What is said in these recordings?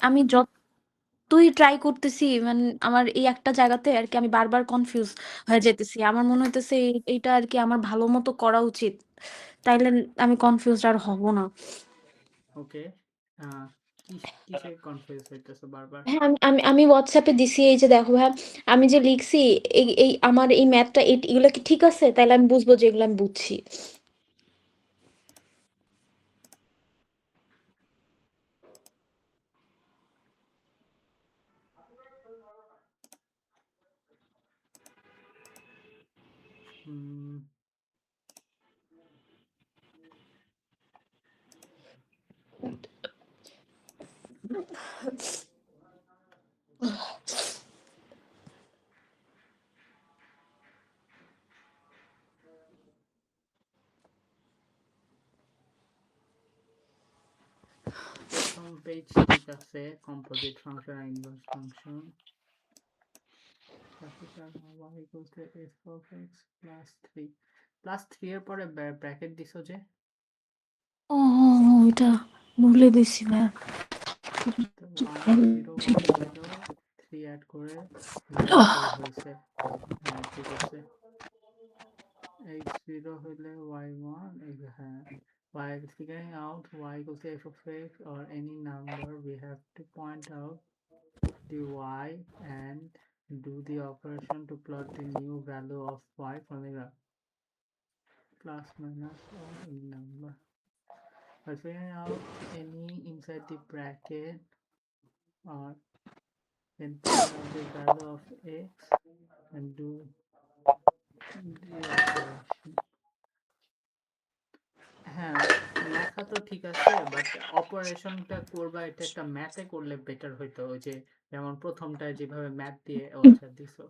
আমি যতই ট্রাই করতেছি মানে আমার এই একটা জায়গাতে আর কি আমি বারবার কনফিউজ হয়ে যেতেছি। আমার মনে হইতেছে এইটা আর কি আমার ভালো মতো করা উচিত। তাইলে আমি কনফিউজড আর হব না। ওকে, কিসে কনফিউজ হইতেছো বারবার? হ্যাঁ, আমি হোয়াটসঅ্যাপে দিছি এই যে দেখো ভাই, আমি যে লিখছি এই আমার এই ম্যাথটা এগুলো কি ঠিক আছে? তাইলে আমি বুঝবো যে এগুলো আমি বুঝছি। হুম, প্রথম পেজ ঠিক আছে, কম্পোজিট ফাংশন আর inverse function. Capital y equal to f of x plus 3, plus 3 এর পরে ব্র্যাকেট দিছো যে? ও ওইটা ভুলে দিছি ভাই। তো 1 0 1 0 3 অ্যাড করে 0 4 হয়েছে। হ্যাঁ ঠিক আছে। x0 হইলে y1, হ্যাঁ, by figuring out y equals to f of x or any number, we have to point out the y and do the operation to plot the new value of y from the graph, plus minus or any number. By figuring out any inside the bracket, or then point out the value of x and do the operation. হ্যাঁ, লেখা তো ঠিক আছে, but অপারেশনটা করবা এটা একটা ম্যাথে করলে বেটার হইতো। ওই যে যেমন প্রথমটায় যেভাবে ম্যাথ দিয়ে, ও আচ্ছা দিছো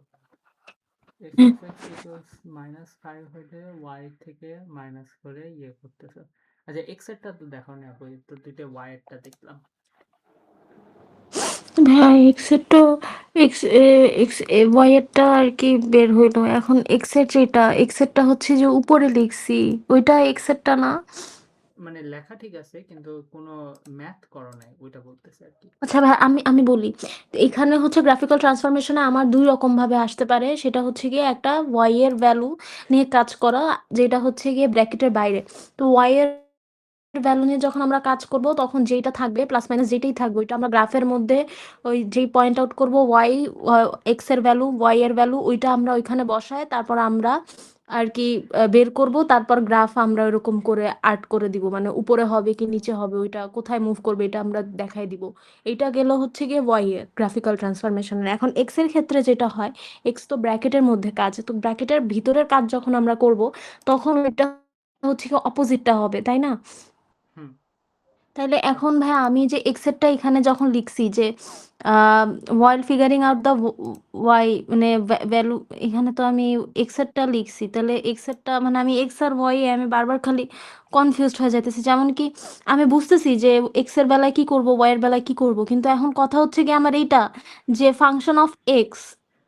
f of x equals -5 হইলে y থেকে মাইনাস করে ইয়ে করতেছো। আচ্ছা, x এরটা তো দেখো না, ওই তো দুইটা y এরটা দেখলাম। ভাই এক্স এর তো এক্স ওয়াই এরটা আর কি বের হইলো। এখন এক্স এর যেটা এক্স এরটা হচ্ছে যে উপরে লিখছি, ওইটা এক্স এরটা না। মানে লেখা ঠিক আছে কিন্তু কোনো ম্যাথ করো নাই, ওইটা বলতেছে আর কি। আচ্ছা ভাই, আমি বলি, এখানে হচ্ছে গ্রাফিক্যাল ট্রান্সফরমেশনে আমার দুই রকম ভাবে আসতে পারে। সেটা হচ্ছে গিয়ে একটা ওয়াই এর ভ্যালু নিয়ে কাজ করা, যেটা হচ্ছে গিয়ে ব্র্যাকেটের বাইরে। তো ওয়াই এর ভ্যালু নিয়ে যখন আমরা কাজ করব তখন যেটা থাকবে প্লাস মাইনাস যেটাই থাকবে ওইটা আমরা গ্রাফের মধ্যে ওই যেই পয়েন্ট আউট করব ওয়াই এক্স এর ভ্যালু ওয়াই এর ভ্যালু ওইটা আমরা ওইখানে বসায় তারপর আমরা আর কি বের করব। তারপর গ্রাফ আমরা ওরকম করে আর্ট করে দিব, মানে উপরে হবে কি নিচে হবে ওইটা কোথায় মুভ করবে এটা আমরা দেখাই দিব। এটা গেল হচ্ছে গিয়ে ওয়াই এর গ্রাফিক্যাল ট্রান্সফরমেশনের। এখন এক্স এর ক্ষেত্রে যেটা হয়, এক্স তো ব্র্যাকেটের মধ্যে কাজ, তো ব্র্যাকেটের ভিতরের কাজ যখন আমরা করব তখন ওইটা হচ্ছে কি অপোজিটটা হবে, তাই না? হুম। তাইলে এখন ভাই আমি যে এক্সেটটা এখানে যখন লিখছি যে while figuring out the Y মানে ভ্যালু, এখানে তো আমি এক্সেটটা লিখছি। তাহলে এক্সেটটা মানে আমি এক্স আর ওয়াই আমি বারবার খালি কনফিউজড হয়ে যাইতেছি। যেমন কি আমি বুঝতেছি যে এক্স এর বেলায় কি করব ওয়াই এর বেলায় কি করব, কিন্তু এখন কথা হচ্ছে কি আমার এইটা যে ফাংশন অফ এক্স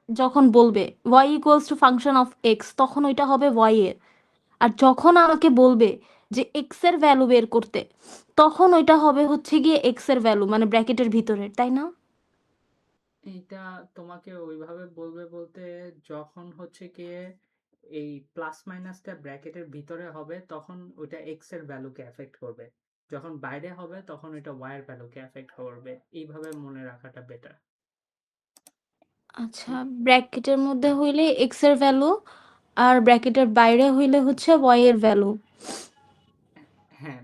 যখন বলবে y equals to function of x তখন ওইটা হবে ওয়াই এর। আর যখন আমাকে বলবে যে এক্স এর ভ্যালু বের করতে তখন ওইটা হবে হচ্ছে গিয়ে এক্স এর ভ্যালু মানে ব্র্যাকেটের ভিতরে, তাই না? এইটা তোমাকে ওইভাবে বলবে বলতে, যখন হচ্ছে গিয়ে এই প্লাস মাইনাসটা ব্র্যাকেটের ভিতরে হবে তখন ওইটা এক্স এর ভ্যালুকে এফেক্ট করবে, যখন বাইরে হবে তখন ওইটা ওয়াই এর ভ্যালুকে এফেক্ট করবে। এইভাবে মনে রাখাটা বেটার। আচ্ছা, ব্র্যাকেটের মধ্যে হইলে এক্স এর ভ্যালু আর ব্র্যাকেটের বাইরে হইলে হচ্ছে ওয়াই এর ভ্যালু। হ্যাঁ,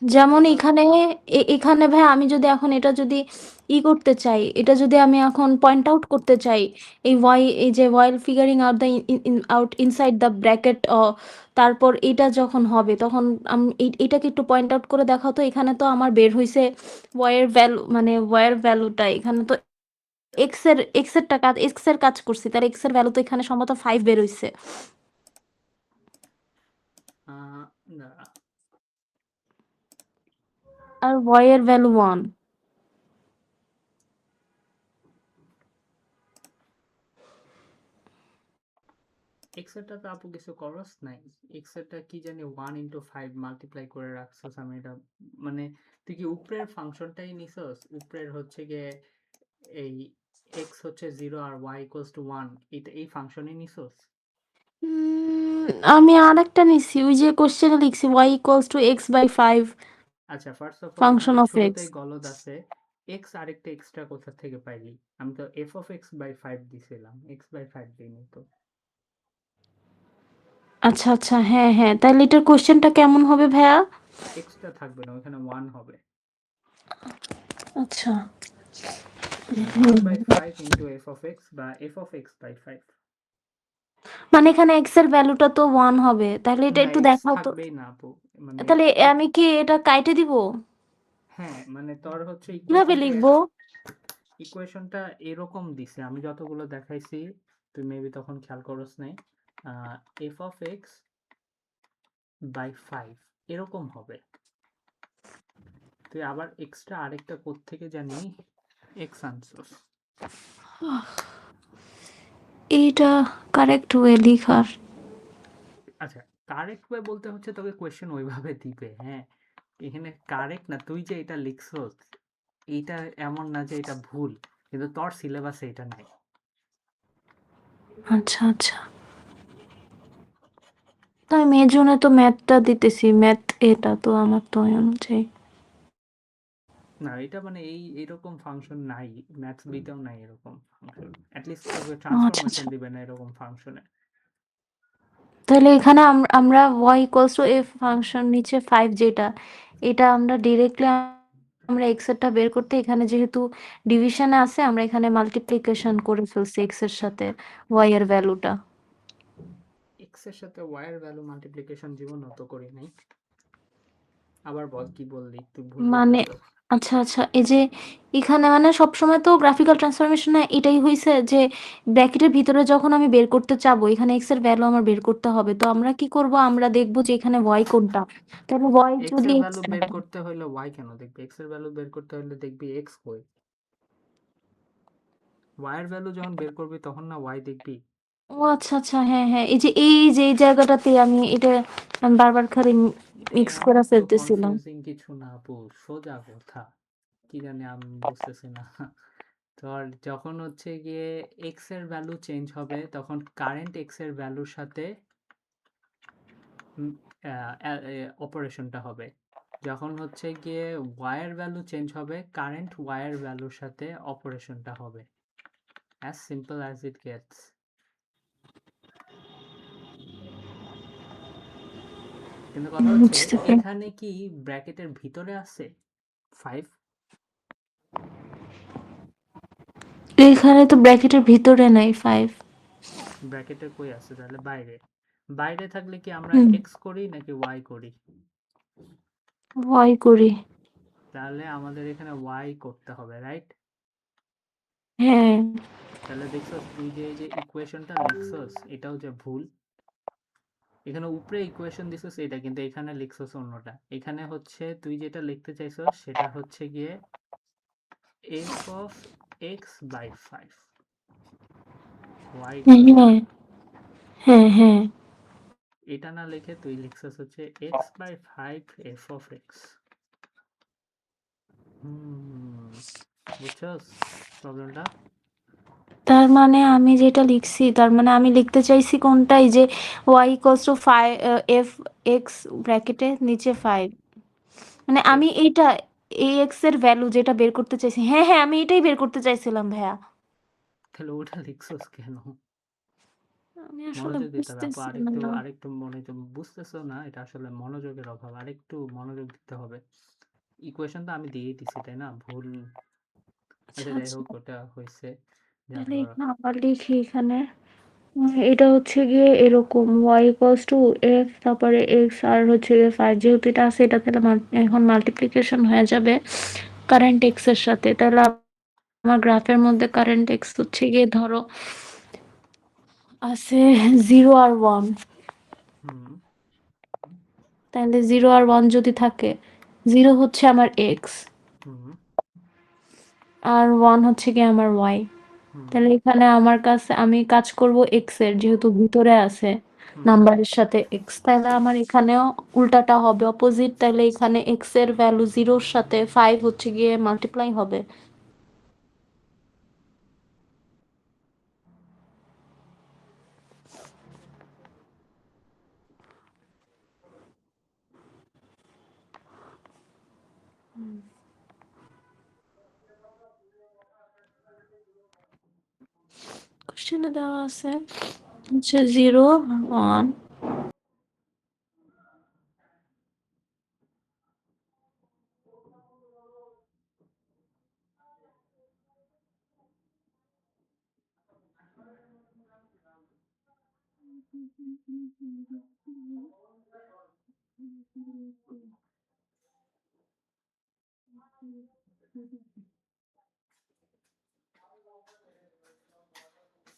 যেমন এবার এখানে এখানে ভাই আমি যদি এখন এটা যদি করতে চাই, এটা যদি আমি এখন পয়েন্ট আউট করতে চাই, এই ওয়াই এই যে while figuring out the out inside the bracket, তারপর এটা যখন হবে তখন আমি এইটাকে একটু পয়েন্ট আউট করে দেখাও তো। এখানে তো আমার বের হইছে ওয়াইয়ের ভ্যালু মানে ওয়াইয়ের ভ্যালুটা এখানে তো এক্স এর টাকা এক্স এর কাজ করছি, তার এক্স এর ভ্যালু তো এখানে সম্ভবত 5 বের হইছে। না, আর ওয়াই এর ভ্যালু 1। এক্সেরটা তো আপু কিছু করস নাই। এক্সেরটা কি জানি 1 into 5 মাল্টিপ্লাই করে রাখছস। আমি এটা মানে তুই কি উপরের ফাংশনটাই নিছস? উপরের হচ্ছে গিয়ে এই x হচ্ছে 0 আর y equals to 1 এটা এই ফাংশনই নিছস? আমি আরেকটা নিছি, ওই যে কোশ্চেনে লিখছি y equals to x/5 আচ্ছা, ফার্স্ট অফ অল ফাংশন এখানে অফ x। শুরুতেই গলদ আছে। x আরেকটা এক্সট্রা কোথা থেকে পাইলি? আমি তো f(x/5) দিছিলাম, x/5 দিইনি তো। আচ্ছা আচ্ছা, হ্যাঁ হ্যাঁ, তাহলে এটার কোশ্চেনটা কেমন হবে ভাইয়া? এক্সট্রা থাকবে না, ওখানে 1 হবে। আচ্ছা, মানে 1/5 ইন্টু f(x) বা f(x/5)। মানে এখানে x এর ভ্যালুটা তো 1 হবে, তাহলে এটা না, একটু এক্স দেখাও তো। থাকবেই না আপু। মানে তাহলে আমি কি এটা কাইটে দিব? হ্যাঁ, মানে তোর হচ্ছে কিভাবে ইকুয়েশনটা লিখবো? ইকুয়েশনটা এরকম দিছে, আমি যতগুলো দেখাইছি তুই মেবি তখন খেয়াল করস নাই। f(x/5) এরকম হবে। তুই আবার এক্সট্রা আরেকটা কোত্থেকে জানি x আনছস। এইটা কারেক্ট ওয়ে লিখার? আচ্ছা, কারেক্ট ওয়ে বলতে হচ্ছে তোকে কোয়েশ্চেন ওইভাবে দিবে, হ্যাঁ। এখানে কারেক্ট না, তুই যে এটা লিখছস এইটা এমন না যে এটা ভুল, কিন্তু তোর সিলেবাসে এটা নাই। আচ্ছা আচ্ছা, তো আমি এর জন্য তো ম্যাথটা দিতেছি, ম্যাথ এটা তো আমার তো ওই অনুযায়ী। না, এটা মানে এরকম ফাংশন নাই, ম্যাথস বিতেও নাই এরকম ফাংশন। অ্যাটলিস্ট তোকে আচ্ছা আচ্ছা, ট্রান্সফরমেশন দিবে না এরকম ফাংশনে। তাহলে এখানে আমরা y equals to f function নিচে 5 যেটা, এটা আমরা ডিরেক্টলি আমরা x এরটা বের করতে, এখানে যেহেতু ডিভিশনে আছে আমরা এখানে মাল্টিপ্লিকেশন করে ফেলছি x এর সাথে y এর ভ্যালুটা। এক্স এর সাথে ওয়াই এর ভ্যালু মাল্টিপ্লিকেশন জীবন অত করি নাই। আবার বল কি বললি, তুই ভুল মানে বলতেছস। আচ্ছা আচ্ছা, এই যে এখানে মানে সবসময় তো গ্রাফিক্যাল ট্রান্সফরমেশনে এটাই হইছে যে ব্র্যাকেটের ভিতরে যখন আমি বের করতে চাবো, এখানে এক্স এর ভ্যালু আমার বের করতে হবে, তো আমরা কি করব, আমরা দেখবো যে এখানে y কোনটা, তাহলে y এক্স যদি এর x ভ্যালু বের করতে হলে ওয়াই কেন দেখবি? এক্স এর ভ্যালু বের করতে হলে দেখবি এক্স কই। ওয়াই এর ভ্যালু যখন বের করবি তখন না ওয়াই দেখবি। ও আচ্ছা আচ্ছা, হ্যাঁ হ্যাঁ, এই জায়গাটাতে আমি এটা আমি বারবার খালি মিক্স করে এত ফেলতেছিলাম। কনফিউজিং কিছু না আপু, সোজা কথা। কি জানি আমি বুঝতেছি না। তোর যখন হচ্ছে গিয়ে এক্স এর ভ্যালু চেঞ্জ হবে তখন কারেন্ট এক্স এর ভ্যালুর সাথে অপারেশনটা হবে। যখন হচ্ছে গিয়ে ওয়াই এর ভ্যালু চেঞ্জ হবে কারেন্ট ওয়াই এর ভ্যালুর সাথে অপারেশনটা হবে। As simple as it gets. কিন্তু কথা হচ্ছে বুঝতে পারি, এখানে কি ব্র্যাকেটের ভিতরে আছে 5? এখানে তো ব্র্যাকেটের ভিতরে নাই 5। ব্র্যাকেটের কই আছে তাহলে? বাইরে। বাইরে থাকলে কি আমরা হুম, এক্স করি নাকি ওয়াই করি? y করি। তাহলে আমাদের এখানে ওয়াই করতে হবে, রাইট? হ্যাঁ, তাহলে দেখছস তুই যে এই যে ইকুয়েশনটা লিখছস এটাও যে ভুল। এখানে উপরে ইকুয়েশন দিছস এটা, কিন্তু এখানে লিখছস অন্যটা। এখানে হচ্ছে তুই যেটা লিখতে চাইছস সেটা হচ্ছে গিয়ে f(x/5) y হ্যাঁ, equals to, হ্যাঁ হ্যাঁ, এটা না লিখে তুই লিখছস হচ্ছে x/5 f(x). হুম, বুঝছস প্রবলেমটা? তার মানে আমি যেটা লিখছি, তার মানে আমি লিখতে চাইছি কোনটা, এই যে y equals to 5 f x ব্র্যাকেটের নিচে 5, মানে আমি এফ এইটা এই x এর ভ্যালু যেটা বের করতে চাইছি, হ্যাঁ হ্যাঁ, আমি এটাই বের করতে চাইছিলাম ভাইয়া। তাহলে ওটা লিখছস কেন? আমি আসলে মনোযোগ দিতে হবে আপু, বুঝতেছি আরেকটু না। আরেকটু মনোযোগ। বুঝতেছো না, এটা আসলে মনোযোগের অভাব, আরেকটু মনোযোগ দিতে হবে। ইকুয়েশন তো আমি দিয়েই দিছি তাই না? ভুল। আচ্ছা আচ্ছা যাই আচ্ছা, হোক, ওটা হয়েছে যা তাহলে করার। এখানে আবার লিখি এখানে। এটা হচ্ছে গিয়ে এরকম y ইকুয়ালস টু f তারপরে x আর হচ্ছে গিয়ে 5, যেহেতু এটা আছে এটা তাহলে এখন মাল্টিপ্লিকেশন হয়ে যাবে কারেন্ট x এর সাথে, তাহলে আমার গ্রাফের মধ্যে কারেন্ট x হচ্ছে গিয়ে ধরো আছে 0 আর 1, হুম তাহলে 0 আর 1 যদি থাকে, 0 হচ্ছে আমার x হুম আর 1 হচ্ছে গিয়ে আমার y। হুম তাহলে এখানে আমার কাছে আমি কাজ করব এক্স এর, যেহেতু ভিতরে আছে হুম নাম্বারের সাথে এক্স, তাহলে আমার এখানেও উল্টাটা হবে, অপোজিট। তাহলে এখানে এক্স এর ভ্যালু 0-র সাথে 5 হচ্ছে গিয়ে মাল্টিপ্লাই হবে। কোশ্চেনে দেওয়া আছে হচ্ছে 0, 1।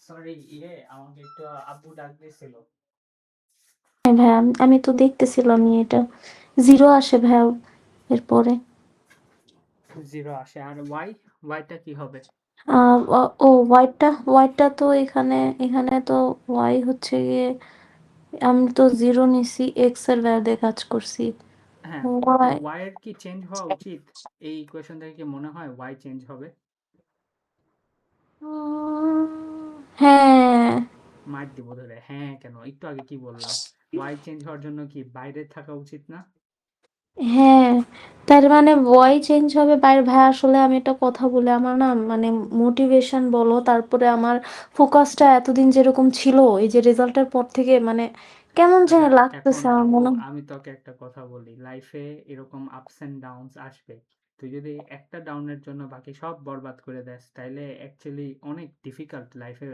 সরি আমাকে একটু আব্বু ডাক দিয়েছিল। হ্যাঁ ভাইয়া, আমি তো দেখতেছিলাম এটা 0 আসে ভাইয়া এরপরে। 0 আসে, আর ওয়াইটা কি হবে? ও ওয়াইটা তো এখানে তো ওয়াই হচ্ছে গিয়ে, আমি তো 0 নিছি, এক্স এর ভ্যালু দিয়ে কাজ করছি। হ্যাঁ, তো ওয়াই, ওয়াই এর কি চেঞ্জ হওয়া উচিত? এই ইকুয়েশন থেকে কি মনে হয় ওয়াই চেঞ্জ হবে? হ্যাঁ মার দিব ধরে, হ্যাঁ কেন, একটু আগে কি বললাম? ওয়াই চেঞ্জ হওয়ার জন্য কি বাইরে থাকা উচিত না? হ্যাঁ, তার মানে ওয়াই চেঞ্জ হবে বাইরে। ভাই আসলে আমি একটা কথা বলি, আমার না মানে মোটিভেশন বলো, তারপরে আমার ফোকাসটা এতদিন যেরকম ছিল, এই যে রেজাল্টের পর থেকে মানে কেমন আচ্ছা, যেন এখন লাগতেছে আমার আপু মনে। আমি তোকে একটা কথা বলি, লাইফে এরকম আপস এন্ড ডাউনস আসবে। তুই যদি একটা ডাউনের জন্য বাকি সব বরবাদ করে দেস, তাইলে অ্যাকচুয়ালি অনেক ডিফিকাল্ট লাইফে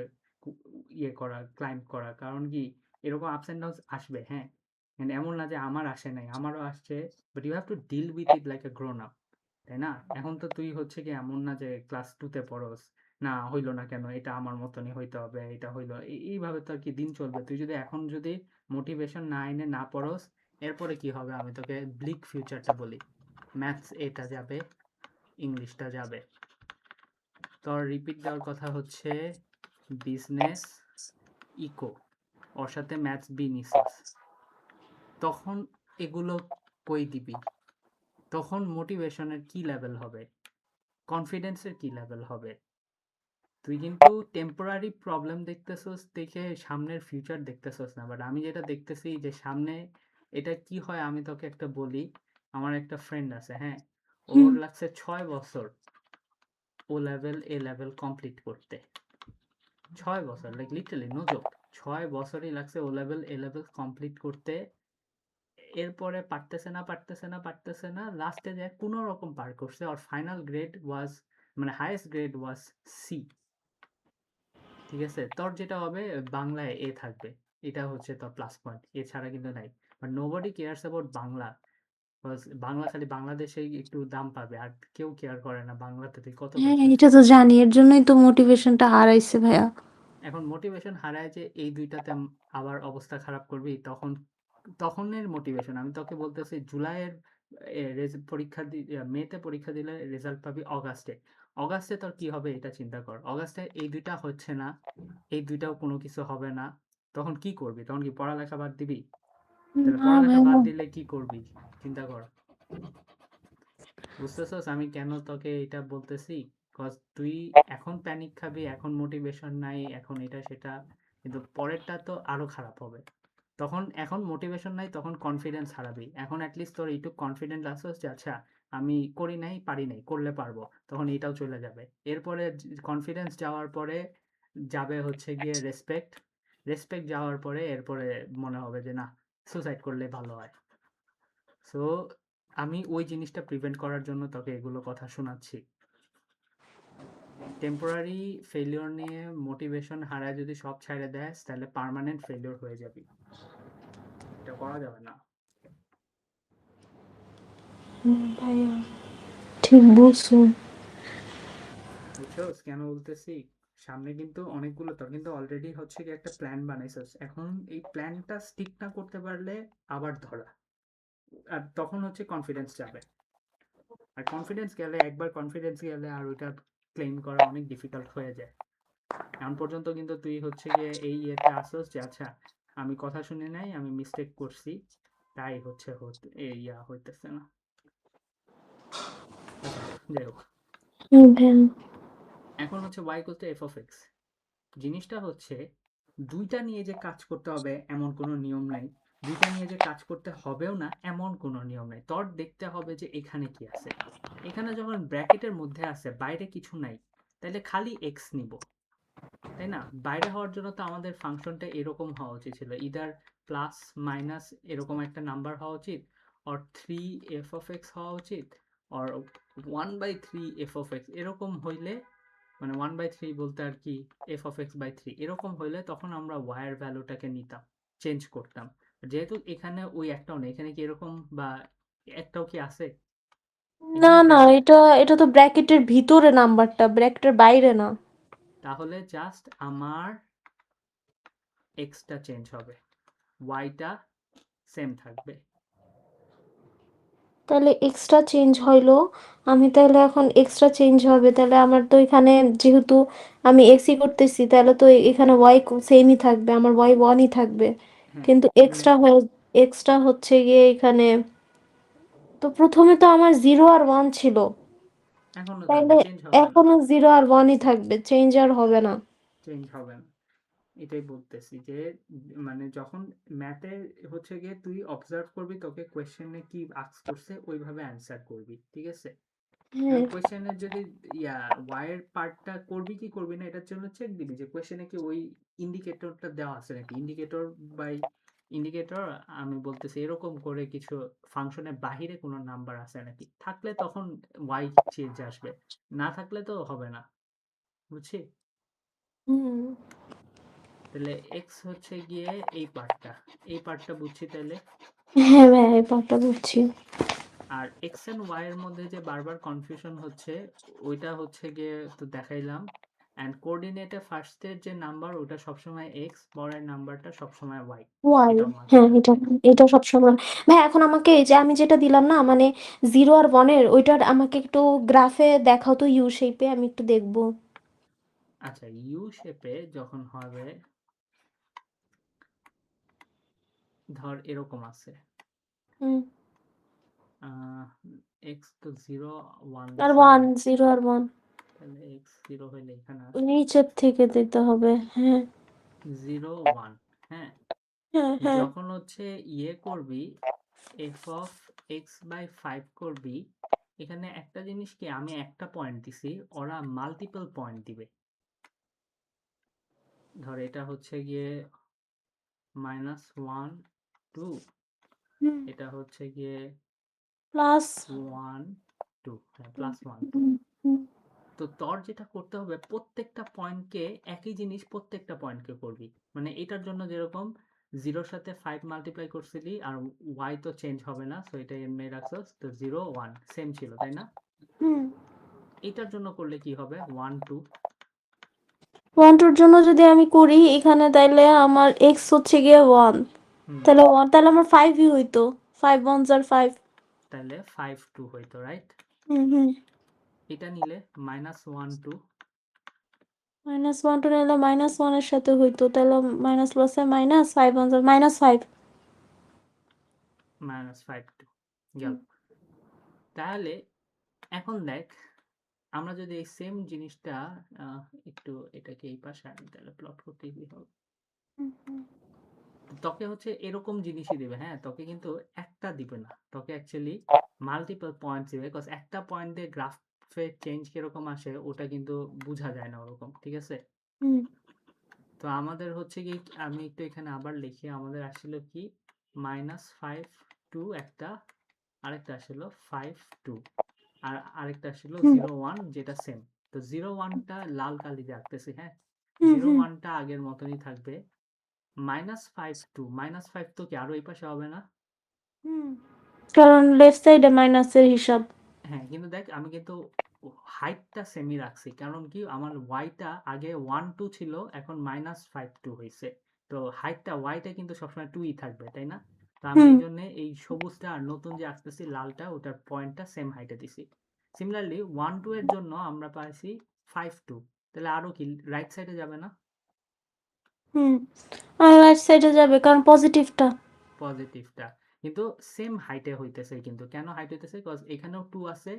ইয়ে করা, ক্লাইম্ব করা। কারণ কি, এরকম আপস এন্ড ডাউনস আসবে, হ্যাঁ। And এমন না যে আমার আসে নাই, আমারও আসছে, but you have to deal with it like a grown up, তাই না? এখন তো তুই হচ্ছে কি এমন না যে ক্লাস 2 তে পড়স, না হইলো না কেন, এটা আমার মতনই হইতে হবে, এটা হইলো এইভাবে তো আর কি দিন চলবে। তুই যদি এখন যদি মোটিভেশন না এনে না পড়স, এরপরে কি হবে আমি তোকে ব্লিক ফিউচারটা বলি। ম্যাথস এটা যাবে, ইংলিশটা যাবে। তোর রিপিট দেওয়ার কথা হচ্ছে বিজনেস, ইকো, ওর সাথে ম্যাথস বি নিছস, তখন এগুলো কই দিবি? তখন মোটিভেশনের কি লেভেল হবে, কনফিডেন্সের কি লেভেল হবে? তুই কিন্তু টেম্পোরারি প্রবলেম দেখতেছস দেখে সামনের ফিউচার দেখতেছস না, বাট আমি যেটা দেখতেছি যে সামনে এটা কি হয়। আমি তোকে একটা বলি, আমার একটা ফ্রেন্ড আছে, হ্যাঁ, ওর হুম। লাগছে 6 বছর ও লেভেল এ লেভেল কমপ্লিট করতে। 6 বছর, লাইক লিটারালি নো জোক, 6 বছরই লাগছে ও লেভেল এ লেভেল কমপ্লিট করতে। এরপরে পারতেছে না, লাস্টে যায় কোনো রকম পার করছে। আর ফাইনাল গ্রেড ওয়াজ, মানে হাইয়েস্ট গ্রেড ওয়াজ সি। ঠিক আছে, তোর যেটা হবে বাংলায় এ থাকবে, এটা হচ্ছে তোর প্লাস পয়েন্ট, এছাড়া কিন্তু নাই। But nobody cares about Bangla, Bangla খালি বাংলাদেশেই একটু দাম পাবে, আর কেউ কেয়ার করে না বাংলাতে তুই কত হ্যাঁ, পাইছিস। এটা তো জানি, এর জন্যই তো মোটিভেশনটা হারাইছে ভাইয়া। এখন মোটিভেশন হারায় যে এই দুইটাতে আবার অবস্থা খারাপ করবি, তখন তখনের মোটিভেশন আমি তোকে বলতেছি। জুলাইয়ের পরীক্ষা মেতে পরীক্ষা দিলে রেজাল্ট পাবি অগাস্টে। অগাস্টে তোর কি হবে এটা চিন্তা কর। অগাস্টে এই দুইটা হচ্ছে না, এই দুইটাও কোনো কিছু হবে না, তখন কি করবি? তখন কি পড়ালেখা বাদ দিবি? তাহলে না পড়ালেখা বাদ ভাইয়া। দিলে কি করবি? চিন্তা কর। বুঝতেছস আমি কেন তোকে এটা বলতেছি? কজ তুই এখন প্যানিক খাবি, এখন মোটিভেশন নাই, এখন এটা সেটা, কিন্তু পরেরটা তো আরো খারাপ হবে। তখন এখন মোটিভেশন নাই, তখন কনফিডেন্স হারাবি। এখন অ্যাটলিস্ট তোর এইটুক কনফিডেন্ট আসছিস যে আচ্ছা আমি করি নাই, পারি নাই, করলে পারবো, তখন এটাও চলে যাবে। এরপরে কনফিডেন্স যাওয়ার পরে যাবে হচ্ছে গিয়ে রেসপেক্ট, রেসপেক্ট যাওয়ার পরে এরপরে মনে হবে যে না, সুসাইড করলে ভালো হয়। সো আমি ওই জিনিসটা প্রিভেন্ট করার জন্য তোকে এগুলো কথা শোনাচ্ছি। টেম্পোরারি ফেলিওর নিয়ে মোটিভেশন হারায় যদি সব ছাইড়ে দেয়, তাহলে পার্মানেন্ট ফেলিওর হয়ে যাবি। এটা করা যাবে না। ভাইয়া ঠিক বলছো। বুঝছোস কেন বলতেছি? সামনে কিন্তু অনেকগুলো, তোর কিন্তু অলরেডি হচ্ছে কি একটা প্ল্যান বানাইছিস, এখন এই প্ল্যানটা স্টিক না করতে পারলে আবার ধরা, আর তখন হচ্ছে কনফিডেন্স যাবে। আর কনফিডেন্স গেলে, একবার কনফিডেন্স গেলে আর ওইটা ক্লেম করা অনেক ডিফিকাল্ট হয়ে যায়। এখন পর্যন্ত কিন্তু তুই হচ্ছে গিয়ে এই ইয়েতে আসছস যে আচ্ছা আমি কথা শুনে নাই, আমি মিস্টেক করছি, তাই হচ্ছে এই হইতেছে না। আচ্ছা যাই হোক, ভাইয়া। এখন হচ্ছে y equals to f of x। জিনিসটা হচ্ছে দুইটা নিয়ে যে কাজ করতে হবে এমন কোনো নিয়ম নাই, দুইটা নিয়ে যে কাজ করতে হবেও না এমন কোনো নিয়ম নাই। তোর দেখতে হবে যে এখানে কি আছে। এখানে যখন ব্র্যাকেটের মধ্যে আছে, বাইরে কিছু নাই, তাহলে খালি x নিব, তাই না? বাইরে হওয়ার জন্য তো আমাদের ফাংশনটা এরকম হওয়া উচিত ছিল, ইদার প্লাস মাইনাস এরকম একটা নাম্বার হওয়া উচিত, অর 3 f of x হওয়া উচিত, অর 1/3 f of x এরকম হইলে, মানে 1/3 বলতে আর কি f(x/3) এরকম হইলে তখন আমরা y এর ভ্যালুটাকে নিতাম, চেঞ্জ করতাম। যেহেতু এখানে ওই একটাও নেই, এখানে কি এরকম বা একটাও কি আছে না এখানে না, ব্র্যাকেট? এটা তো ব্র্যাকেটের ভিতরে নাম্বারটা, ব্র্যাকেটের বাইরে না। তাহলে জাস্ট আমার এক্সটা চেঞ্জ হবে, ওয়াইটা সেম থাকবে। তাহলে এক্সট্রা চেঞ্জ হইলো, আমি তাহলে এখন এক্সট্রা চেঞ্জ হবে, তাহলে আমার তো এখানে যেহেতু আমি এক্সই করতেছি, তাহলে তো এখানে ওয়াই সেমই থাকবে, আমার ওয়াই ওয়ানই থাকবে। হ্যাঁ কিন্তু এমনি এক্সট্রা হচ্ছে গিয়ে এখানে, তো প্রথমে তো আমার 0 আর 1 ছিল, এখনো থাকবে, তাইলে চেঞ্জ হবে না। এখনো 0 আর 1ই থাকবে, চেঞ্জ আর হবে না। চেঞ্জ হবে না, এটাই বলতেছি যে মানে যখন ম্যাথে হচ্ছে গিয়ে তুই অবজার্ভ করবি তোকে কোয়েশ্চেনে কি আস্ক করছে ওইভাবে অ্যান্সার করবি, ঠিক আছে? হ্যাঁ। এখন কোয়েশ্চেনের যদি ওয়াই এর পার্টটা করবি কি করবি না এটার জন্য চেক দিবি যে কোয়েশ্চেনে কি ওই ইন্ডিকেটরটা দেওয়া আছে নাকি, ইন্ডিকেটর বাই ইন্ডিকেটর আমি বলতেছি এরকম করে কিছু ফাংশনের বাহিরে কোনো নাম্বার আছে নাকি, থাকলে তখন ওয়াই চেঞ্জ আসবে, না থাকলে তো হবে না, বুঝছি? হুম। তাহলে এক্স হচ্ছে গিয়ে এই পার্টটা বুঝছি তাহলে। হ্যাঁ ভাই, এই পার্টটা বুঝছি। আর এক্স এন্ড ওয়াই এর মধ্যে যে বারবার কনফিউশন হচ্ছে ওইটা হচ্ছে গিয়ে তো দেখাইলাম। অ্যান্ড কোঅর্ডিনেটে ফার্স্টের যে নাম্বার ওটা সবসময় এক্স, পরের নাম্বারটা সবসময় ওয়াই, ওয়াই। এটাও মাথায় হ্যাঁ, এটা রাখবি। এটা সবসময়। ভাই এখন আমাকে এই যে আমি যেটা দিলাম না, মানে 0 আর 1-এর ওইটার আমাকে একটু গ্রাফে দেখাও তো, ইউ শেপে, আমি একটু দেখবো। আচ্ছা ইউ শেপে যখন হবে, ধর এরকম আছে, হুম। এক্স তো 0 1 আর দিছে ওয়ান, আমরা, 0 আর 1 তাহলে এক্স 0 হইলে এখানে আসবে, নিচের থেকে দিতে হবে। হ্যাঁ। 0 1। হ্যাঁ, হ্যাঁ হ্যাঁ। যখন হচ্ছে করবি f(x/5) করবি, এখানে একটা জিনিস কি, আমি একটা পয়েন্ট দিছি, ওরা মাল্টিপল পয়েন্ট দিবে। ধর এটা হচ্ছে গিয়ে -1 2, হুম। এটা হচ্ছে গিয়ে প্লাস। 1 2, হ্যাঁ হুম +1 2। হুম হুম তো তোর যেটা করতে হবে প্রত্যেকটা পয়েন্টকে একই জিনিস প্রত্যেকটা পয়েন্টকে করবি, মানে এটার জন্য যেরকম 0-র সাথে 5 মাল্টিপ্লাই করছিলি আর ওয়াই তো চেঞ্জ হবে না, সো এটা এমনি রাখছস, তো 0 1 সেম ছিল তাই না? হুম। এটার জন্য করলে কি হবে 1 2। 1-2-র জন্য যদি আমি করি এখানে, তাইলে আমার এক্স হচ্ছে গিয়ে 1, হুম, তাহলে 1, তাহলে আমার 5ই হইতো, 5 1s are 5। তাহলে 5 2 হইতো, রাইট? হুম হুম। এটা নিলে -1 2, -1 নিলে -1-এর সাথে হইতো, তাহলে মাইনাস প্লাসে মাইনাস, 5 1s are -5। -5 2 গেল। তাহলে এখন দেখ, আমরা যদি এই সেম জিনিসটা একটু এটাকে এই পাশে আনি তাহলে প্লট করতে ইজি হবে। তোকে হচ্ছে এরকম জিনিসই দিবে, হ্যাঁ তোকে কিন্তু একটা দিবে না, তোকে অ্যাকচুয়ালি মাল্টিপল পয়েন্টস দিবে, বিকজ একটা পয়েন্ট দিয়ে গ্রাফে চেঞ্জ কিরকম আসে ওটা কিন্তু বোঝা যায় না ওরকম, ঠিক আছে? হুম তো আমাদের হচ্ছে কি, আমি একটু এখানে আবার লিখি, আমাদের আসলে কি -5 2 একটা, আরেকটা আসলো 5 2, আর আরেকটা আসলো হুম 0 1 যেটা সেম। তো 0 1টা লাল কালি দিয়ে আঁকতেছি, হ্যাঁ, হুম 0 হুম 1টা আগের মতনই থাকবে, -5 2, -5 তো কি আরো এই পাশে হবে না? হুম। কারণ লেফট সাইডে মাইনাসের হিসাব। হ্যাঁ কিন্তু দেখ আমি কিন্তু হাইটটা সেমই রাখছি, কারণ কি আমার ওয়াইটা আগে 1 2 ছিল, এখন -5 2 হয়েছে, তো হাইটটা ওয়াইটা কিন্তু সবসময় 2ই থাকবে তাই না? তো আমি হুম এই জন্য এই সবুজটা আর নতুন যে আঁকতেছি লালটা ওটার পয়েন্টটা সেম হাইটে দিছি। সিমিলারলি 1 2 এর জন্য আমরা পাইছি 5 2, তাহলে আরো কি রাইট সাইডে যাবে না? হুম। আর রাইট সাইডে যাবে কারণ পজিটিভটা। পজিটিভটা কিন্তু সেম হাইটে হইতেছে, কিন্তু কেন হাইট হইতেছে? কজ এখানেও 2 আছে,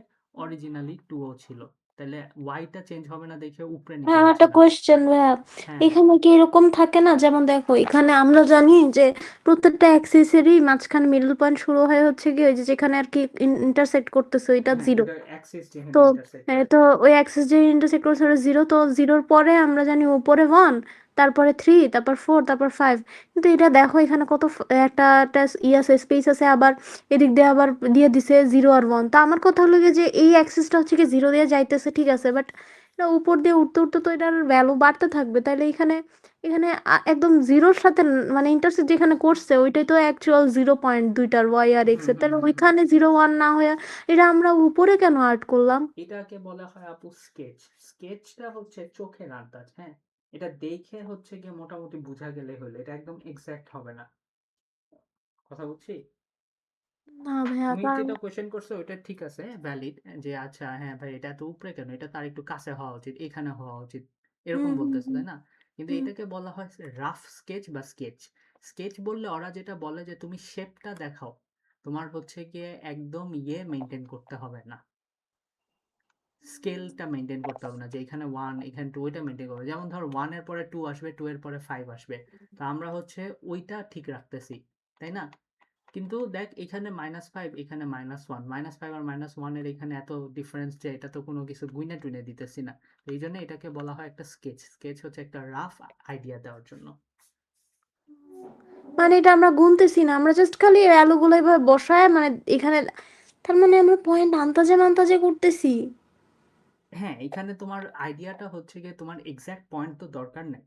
অরিজিনালি 2 ও ছিল, তাহলে ওয়াইটা চেঞ্জ হবে না দেখে উপরে নিচে হ্যাঁ, হচ্ছে একটা না। কোয়েশ্চেন ভাইয়া, হ্যাঁ এখানে কি এরকম থাকে না, যেমন দেখো এখানে আমরা জানি যে প্রত্যেকটা অ্যাক্সিসেরই মাঝখানে মিডল পয়েন্ট শুরু হয় হচ্ছে কি ওই যে যেখানে আর কি ইন্টারসেক্ট করতেছে ওইটা হ্যাঁ, জিরো। এটা অ্যাক্সিস যেখানে তো ইন্টারসেক্ট করে। তো ওই অ্যাক্সিস যে ইন্টারসেক্ট করছে ওটা জিরো, তো জিরোর পরে আমরা জানি উপরে ওয়ান, তারপরে থ্রি, তারপর ফোর, তারপর ফাইভ। কিন্তু এটা দেখো এখানে কত একটা আছে, স্পেস আছে, আবার এদিক দিয়ে আবার দিয়ে দিছে জিরো আর ওয়ান। তো আমার কথা হলো গিয়ে যে এই অ্যাক্সিসটা হচ্ছে কি জিরো দিয়ে যাইতেছে ঠিক আছে, বাট এটা উপর দিয়ে উঠতে উঠতে তো এটার ভ্যালু বাড়তে থাকবে, তাহলে এখানে এখানে একদম জিরোর সাথে মানে ইন্টারসেক্ট যেখানে করছে ওইটাই তো অ্যাকচুয়াল 0 পয়েন্ট দুইটার ওয়াই আর এক্স হুম এর, হুম তাহলে হুম হুম। ওইখানে জিরো ওয়ান না হয়ে এটা আমরা উপরে কেন আর্ট করলাম? এটাকে বলা হয় আপু স্কেচ। স্কেচটা হচ্ছে চোখের আন্দাজ, হ্যাঁ, এটা দেখে হচ্ছে গিয়ে মোটামুটি বোঝা গেলে হলো, এটা একদম এক্সাক্ট হবে না। কথা বুঝছি? না ভাইয়া, তুমি কারণ যেটা কোয়েশ্চেন করছো ওটা ঠিক আছে, ভ্যালিড, যে আচ্ছা হ্যাঁ ভাই এটা তো উপরে কেন, এটা তার একটু কাছে হওয়া উচিত, এখানে হওয়া উচিত, এরকম হুম হুম বলতেছো হুম তাই না? কিন্তু হুম। এটাকে বলা হয় রাফ স্কেচ বা স্কেচ। স্কেচ বললে ওরা যেটা বলে যে তুমি শেপটা দেখাও, তোমার হচ্ছে গিয়ে একদম ইয়ে মেনটেন করতে হবে না, স্কেলটা মেনটেন করতে হবে না, যে এখানে ওয়ান এখানে টু, ওইটা মেনটেন করবে। যেমন ধর ওয়ান এর পরে টু আসবে, টু এর পরে ফাইভ আসবে, তো আমরা হচ্ছে ওইটা ঠিক রাখতেছি, তাই না? কিন্তু দেখ এখানে -5 এখানে -1, -5 আর -1 এর এখানে এত ডিফারেন্স যে এটা তো কোনো কিছু গুইনা টুইনা দিতেছি না। তো এই জন্য এটাকে বলা হয় একটা স্কেচ। স্কেচ হচ্ছে একটা রাফ আইডিয়া দেওয়ার জন্য। মানে এটা আমরা গুনতেছি না, আমরা জাস্ট খালি ভ্যালু গুলো এভাবে বসায় মানে এখানে, তার মানে আমরা পয়েন্ট আন্তাজে মান্তাজে করতেছি। হ্যাঁ, এখানে তোমার আইডিয়াটা হচ্ছে গিয়ে তোমার এক্সাক্ট পয়েন্ট তো দরকার নেই,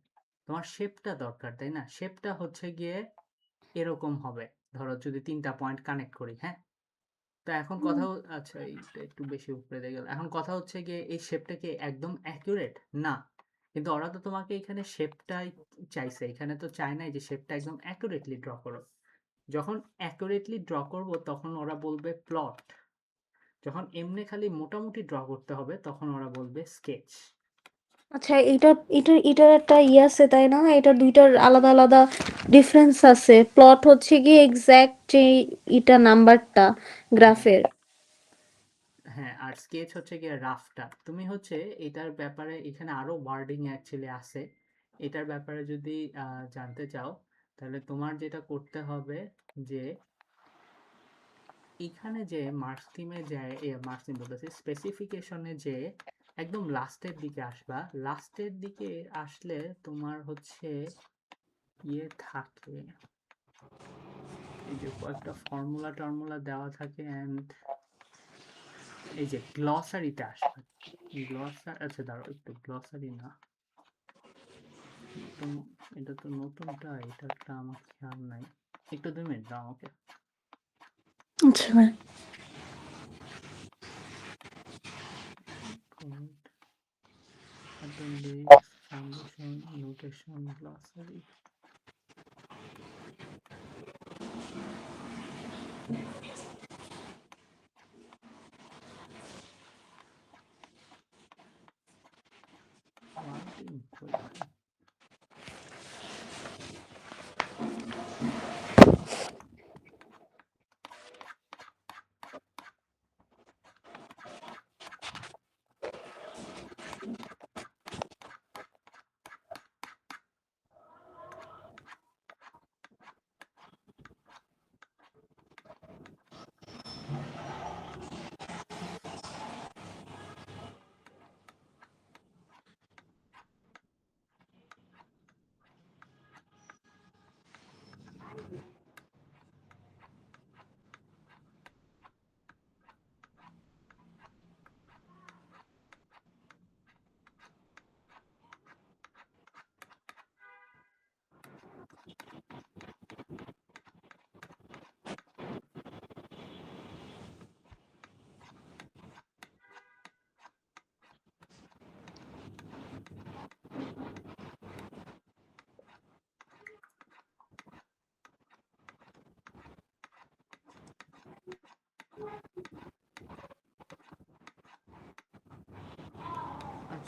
তোমার শেপটা দরকার, তাই না? শেপটা হচ্ছে গিয়ে এরকম হবে, ধরো যদি তিনটা পয়েন্ট কানেক্ট করি, হ্যাঁ, তো এখন কথা আচ্ছা এইটা একটু বেশি উপরে দিয়ে গেল। এখন কথা হচ্ছে গিয়ে এই শেপটা কি একদম অ্যাকুরেট? না, কিন্তু ওরা তো তোমাকে এখানে শেপটাই চাইছে, এখানে তো চায় নাই যে শেপটা একদম অ্যাকুরেটলি ড্র করো। যখন অ্যাকুরেটলি ড্র করব তখন ওরা বলবে প্লট, যখন এমনি খালি মোটামুটি ড্র করতে হবে তখন ওরা বলবে স্কেচ। আচ্ছা, এটার একটা ইয়ে আছে তাই না, এটা দুইটার আলাদা আলাদা ডিফারেন্স আছে। প্লট হচ্ছে কি এক্সাক্ট যে এটা নাম্বারটা হ্যাঁ গ্রাফের। হ্যাঁ, আর স্কেচ হচ্ছে গিয়ে রাফটা। তুমি হচ্ছে এটার ব্যাপারে এখানে আরো ওয়ার্ডিং অ্যাকচুয়ালি আছে, এটার ব্যাপারে যদি জানতে চাও তাহলে তোমার যেটা করতে হবে যে এখানে যে মার্কস থিমে যায়, মার্কস থিম বলতেছি স্পেসিফিকেশনে যে একদম লাস্টের দিকে আসবা, লাস্টের দিকে আসলে তোমার হচ্ছে ইয়ে থাকে, এই যে কয়েকটা ফর্মুলা টর্মুলা দেওয়া থাকে, এন্ড এই যে গ্লসারিতে আসবে। আচ্ছা দাঁড়াও একটু, গ্লসারি না, নতুন, এটা তো নতুনটা, এটারটা আমার খেয়াল নাই, একটু 2 মিনিট দাও আমাকে। আচ্ছা ভাই। Appendix, foundation, notation, glossary. Wording কই ভাই?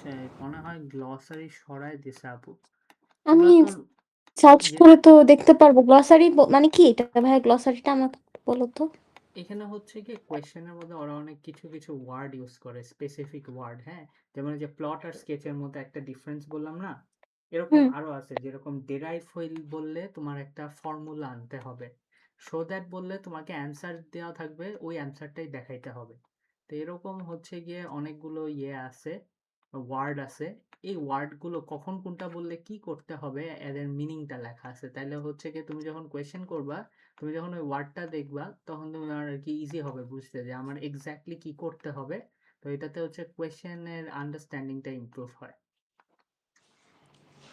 আচ্ছা, মনে হয় গ্লসারি সরাই দিছে আপু। আমি এগুলা তোর সার্চ ইয়ে করে তো দেখতে পারবো গ্লসারি মানে কি এটা ভাইয়া, গ্লসারিটা আমাকে একটু বলো তো। এখানে হচ্ছে কি কোয়েশ্চেনের মধ্যে ওরা অনেক কিছু কিছু ওয়ার্ড ইউজ করে, স্পেসিফিক ওয়ার্ড, হ্যাঁ। যেমন এই যে প্লট আর স্কেচের মধ্যে একটা ডিফারেন্স বললাম না, এরকম হুম। আরো আছে। যেরকম ডেরাইভ হইল বললে তোমার একটা ফর্মুলা আনতে হবে, শো দ্যাট বললে তোমাকে অ্যান্সার দেওয়া থাকবে, ওই অ্যান্সারটাই দেখাইতে হবে। তো এরকম হচ্ছে গিয়ে অনেকগুলো ইয়ে আছে, ওয়ার্ড আছে। এই ওয়ার্ডগুলো কখন কোনটা বললে কি করতে হবে এদের মিনিংটা লেখা আছে, তাইলে হচ্ছে কি তুমি যখন কোয়েশ্চেন করবা, তুমি যখন ওই ওয়ার্ডটা দেখবা, তখন তোমার আর কি ইজি হবে বুঝতে যে আমার এক্স্যাক্টলি কি করতে হবে। তো এটাতে হচ্ছে কোয়েশ্চেনের আন্ডারস্ট্যান্ডিংটা ইমপ্রুভ হয়।